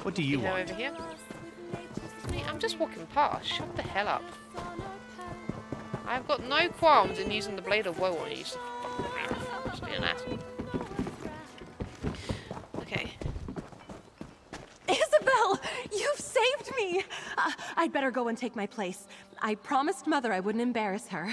What do you want? Over here? I'm just walking past. Shut the hell up. I've got no qualms in using the Blade of Woe on you. So just being an asshole. Okay. Isabel! You've saved me! I'd better go and take my place. I promised Mother I wouldn't embarrass her.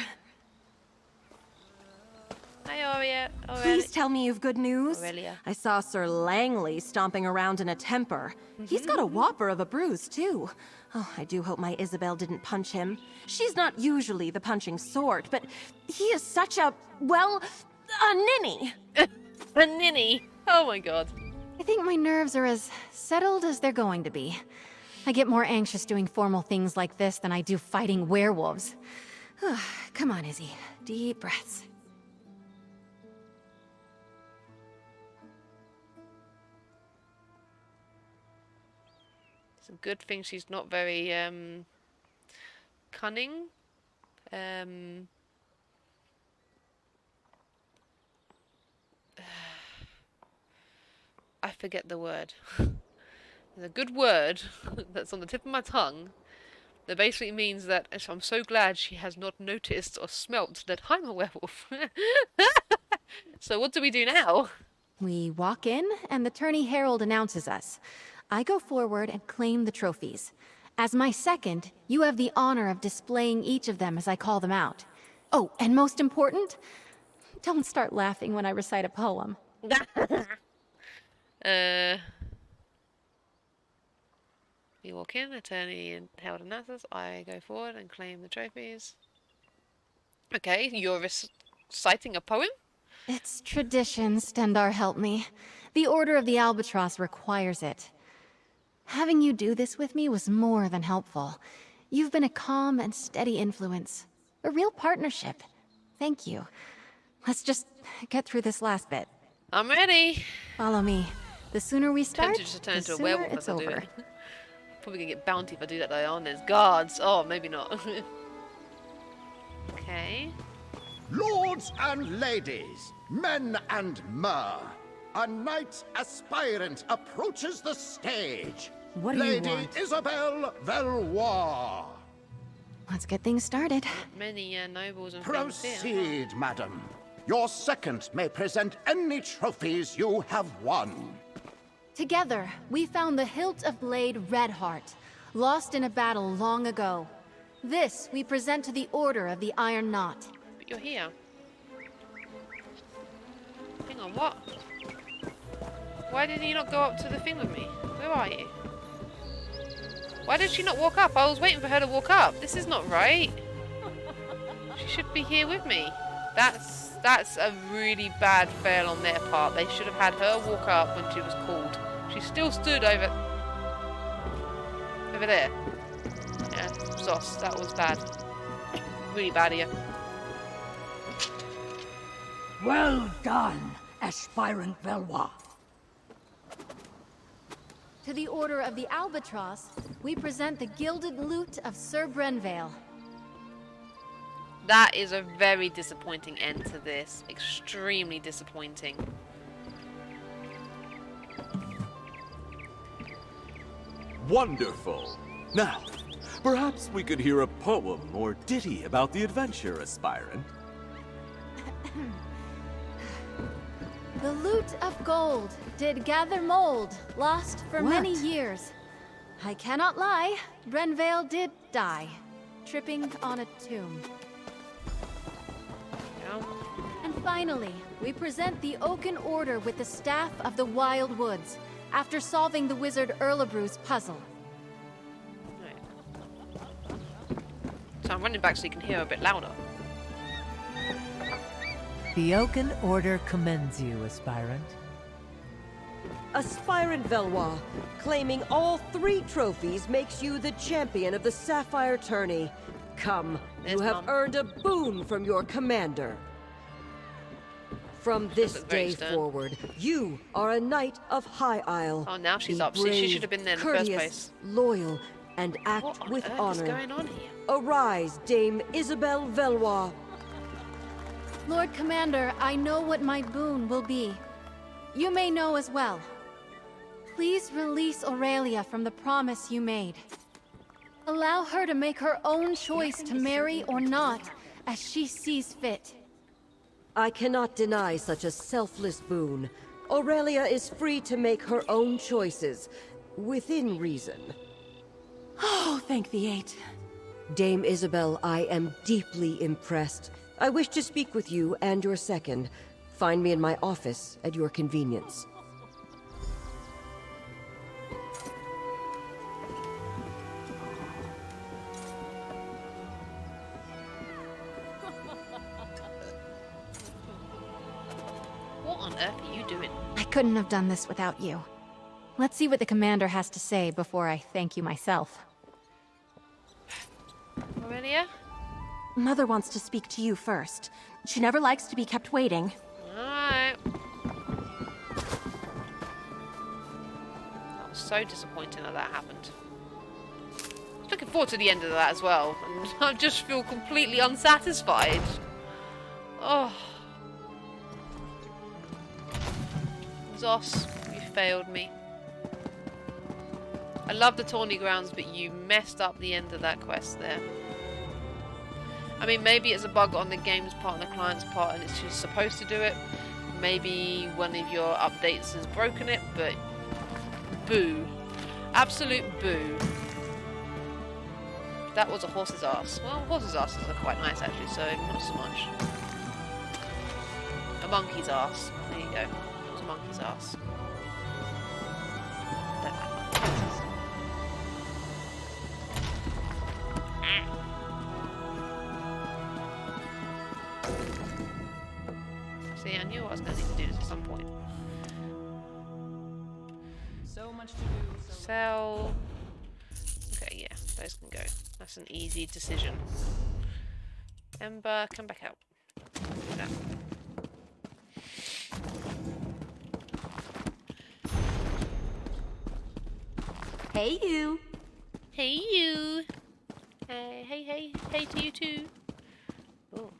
Hi, Aurelia. Please tell me you've good news. Aurelia. I saw Sir Langley stomping around in a temper. He's got a whopper of a bruise, too. Oh, I do hope my Isabel didn't punch him. She's not usually the punching sort, but he is such a, well, a ninny. A ninny? Oh my god. I think my nerves are as settled as they're going to be. I get more anxious doing formal things like this than I do fighting werewolves. Come on, Izzy. Deep breaths. It's a good thing she's not very cunning. I forget the word. There's a good word that's on the tip of my tongue that basically means that I'm so glad she has not noticed or smelt that I'm a werewolf. So what do we do now? We walk in, and the tourney herald announces us. I go forward and claim the trophies. As my second, you have the honor of displaying each of them as I call them out. Oh, and most important, don't start laughing when I recite a poem. We walk in, attorney and herald announces. I go forward and claim the trophies. Okay, you're reciting a poem? It's tradition, Stendar help me. The Order of the Albatross requires it. Having you do this with me was more than helpful. You've been a calm and steady influence. A real partnership. Thank you. Let's just get through this last bit. I'm ready. Follow me. The sooner we start, Tempted to turn the into a sooner werewolf it's if I do over. it. Probably gonna get bounty if I do that though. There's guards. Oh, maybe not. Okay. Lords and ladies, men and mer, a knight aspirant approaches the stage. What do you Lady want? Isabel Valois. Let's get things started. Many nobles and things here. Proceed, madam. Your second may present any trophies you have won. Together, we found the hilt of blade Redheart, lost in a battle long ago. This we present to the Order of the Iron Knot. But you're here. Hang on, what? Why did you not go up to the thing with me? Where are you? Why did she not walk up? I was waiting for her to walk up. This is not right. She should be here with me. That's a really bad fail on their part. They should have had her walk up when she was called. She still stood over there. Yeah, Zos, that was bad. Really bad of you. Well done, aspirant Valois. To the Order of the Albatross, we present the gilded lute of Sir Brenvale. That is a very disappointing end to this. Extremely disappointing. Wonderful. Now, perhaps we could hear a poem or ditty about the adventure, aspirant. The lute of gold did gather mold, lost for many years. I cannot lie, Brenvale did die, tripping on a tomb. And finally, we present the Oaken Order with the Staff of the Wild Woods, after solving the wizard Erlebru's puzzle. So I'm running back so you can hear a bit louder. The Oaken Order commends you, aspirant. Aspirant Valois, claiming all 3 trophies makes you the champion of the Sapphire Tourney. Come, you have earned a boon from your commander. From this day forward, you are a knight of High Isle. Oh, now she's Be up. See, she brave, should have been there in the first courteous, place. loyal, and act with honor. What is going on here? Arise, Dame Isabel Valois. Lord Commander, I know what my boon will be. You may know as well. Please release Aurelia from the promise you made. Allow her to make her own choice to marry or not, as she sees fit. I cannot deny such a selfless boon. Aurelia is free to make her own choices, within reason. Oh, thank the 8. Dame Isabel, I am deeply impressed. I wish to speak with you and your second. Find me in my office at your convenience. What on earth are you doing? I couldn't have done this without you. Let's see what the commander has to say before I thank you myself. Aurelia? Mother wants to speak to you first. She never likes to be kept waiting. Alright. That was so disappointing that happened. Looking forward to the end of that as well. And I just feel completely unsatisfied. Oh. Zos, you failed me. I love the tourney grounds, but you messed up the end of that quest there. I mean, maybe it's a bug on the game's part and the client's part, and it's just supposed to do it. Maybe one of your updates has broken it, but boo. Absolute boo. That was a horse's ass. Well, horse's asses are quite nice actually, so not so much. A monkey's ass. There you go. It was a monkey's ass. Don't like monkey asses. See, I knew I was going to need to do this at some point. So much to do. Sell. Okay, yeah, those can go. That's an easy decision. Ember, come back out. No. Hey, you. Hey, you. Hey to you too. Oh.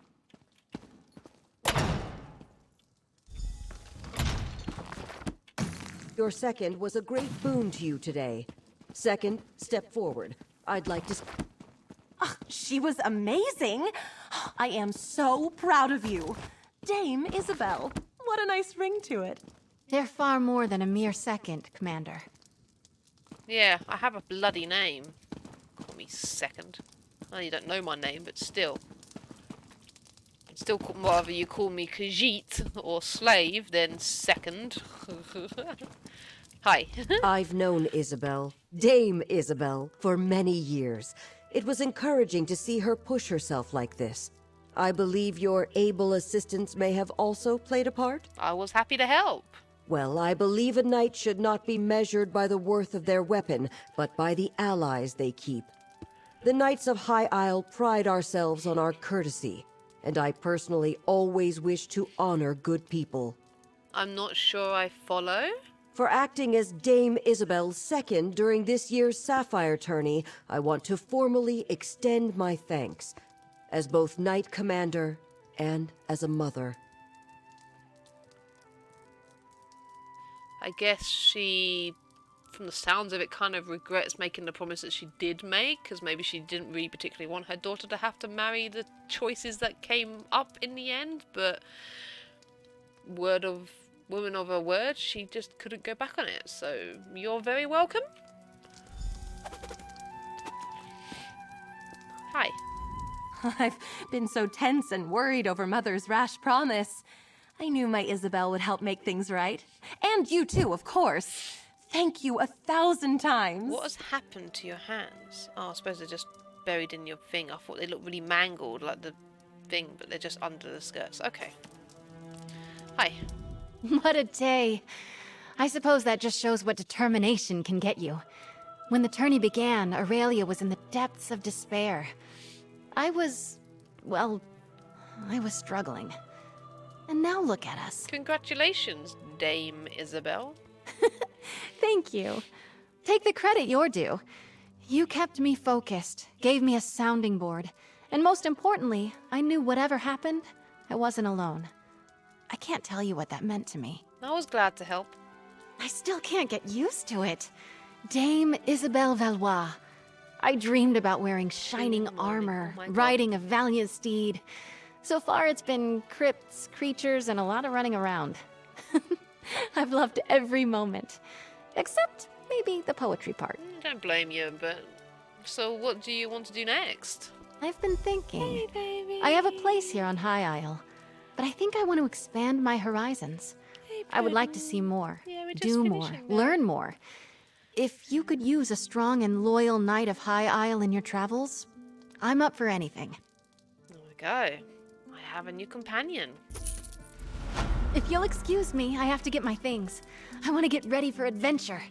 Your second was a great boon to you today. Second, step forward. I'd like to... She was amazing! I am so proud of you. Dame Isabel. What a nice ring to it. They're far more than a mere second, Commander. Yeah, I have a bloody name. Call me second. Well, you don't know my name, but still. Still, rather you call me Khajiit or slave than second. Hi. I've known Isabel, Dame Isabel, for many years. It was encouraging to see her push herself like this. I believe your able assistance may have also played a part? I was happy to help. Well, I believe a knight should not be measured by the worth of their weapon, but by the allies they keep. The Knights of High Isle pride ourselves on our courtesy, and I personally always wish to honor good people. I'm not sure I follow. For acting as Dame Isabel's second during this year's Sapphire tourney, I want to formally extend my thanks, as both Knight Commander and as a mother. I guess she, from the sounds of it, kind of regrets making the promise that she did make, because maybe she didn't really particularly want her daughter to have to marry the choices that came up in the end, but woman of her word, she just couldn't go back on it, so you're very welcome. Hi. I've been so tense and worried over Mother's rash promise. I knew my Isabel would help make things right. And you too, of course. Thank you 1,000 times. What has happened to your hands? Oh, I suppose they're just buried in your thing. I thought they looked really mangled, like the thing, but they're just under the skirts. Okay. Hi. What a day. I suppose that just shows what determination can get you. When the tourney began, Aurelia was in the depths of despair. I was struggling. And now look at us. Congratulations, Dame Isabel. Thank you. Take the credit you're due. You kept me focused, gave me a sounding board, and most importantly, I knew whatever happened, I wasn't alone. I can't tell you what that meant to me. I was glad to help. I still can't get used to it. Dame Isabel Valois. I dreamed about wearing shining armor, riding a valiant steed. So far it's been crypts, creatures, and a lot of running around. I've loved every moment. Except maybe the poetry part. Don't blame you, but... So what do you want to do next? I've been thinking. Hey, baby. I have a place here on High Isle, but I think I want to expand my horizons. I would like to see more, do more, learn more. If you could use a strong and loyal knight of High Isle in your travels, I'm up for anything. There we go. I have a new companion. If you'll excuse me, I have to get my things. I want to get ready for adventure.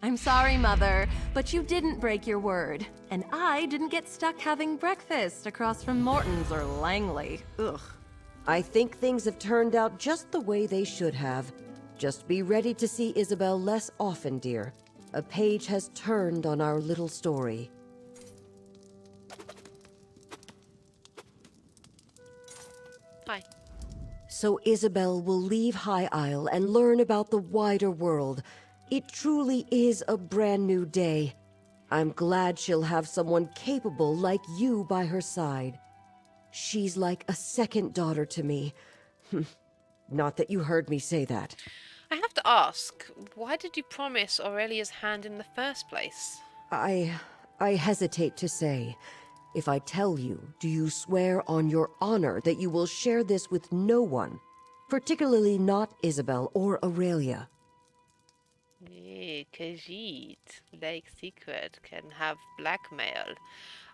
I'm sorry, Mother, but you didn't break your word. And I didn't get stuck having breakfast across from Morton's or Langley. Ugh. I think things have turned out just the way they should have. Just be ready to see Isabel less often, dear. A page has turned on our little story. Hi. So Isabel will leave High Isle and learn about the wider world. It truly is a brand new day. I'm glad she'll have someone capable like you by her side. She's like a second daughter to me. Not that you heard me say that. I have to ask, why did you promise Aurelia's hand in the first place? I hesitate to say. If I tell you, do you swear on your honor that you will share this with no one? Particularly not Isabel or Aurelia. Khajiit, like secret, can have blackmail.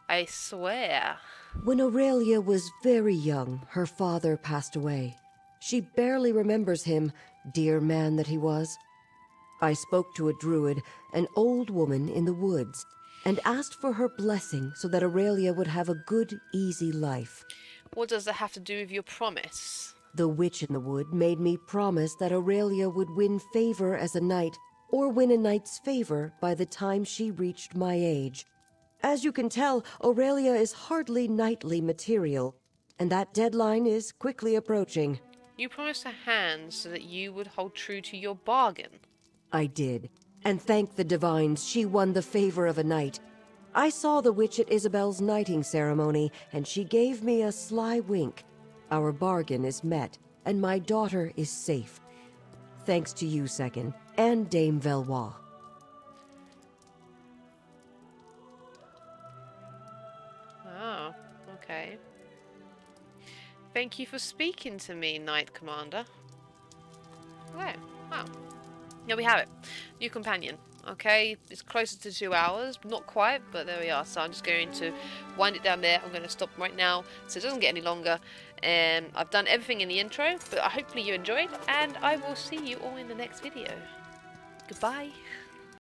I swear. When Aurelia was very young, her father passed away. She barely remembers him, dear man that he was. I spoke to a druid, an old woman in the woods, and asked for her blessing so that Aurelia would have a good, easy life. What does that have to do with your promise? The witch in the wood made me promise that Aurelia would win favor as a knight, or win a knight's favor by the time she reached my age. As you can tell, Aurelia is hardly knightly material, and that deadline is quickly approaching. You promised her hand so that you would hold true to your bargain. I did, and thank the divines she won the favor of a knight. I saw the witch at Isabel's knighting ceremony, and she gave me a sly wink. Our bargain is met, and my daughter is safe. Thanks to you, Second, and Dame Valois. Oh, okay. Thank you for speaking to me, Knight Commander. Okay, wow. There we have it. New companion. Okay, it's closer to 2 hours. Not quite, but there we are. So I'm just going to wind it down there. I'm going to stop right now so it doesn't get any longer. I've done everything in the intro, but hopefully you enjoyed, and I will see you all in the next video. Goodbye.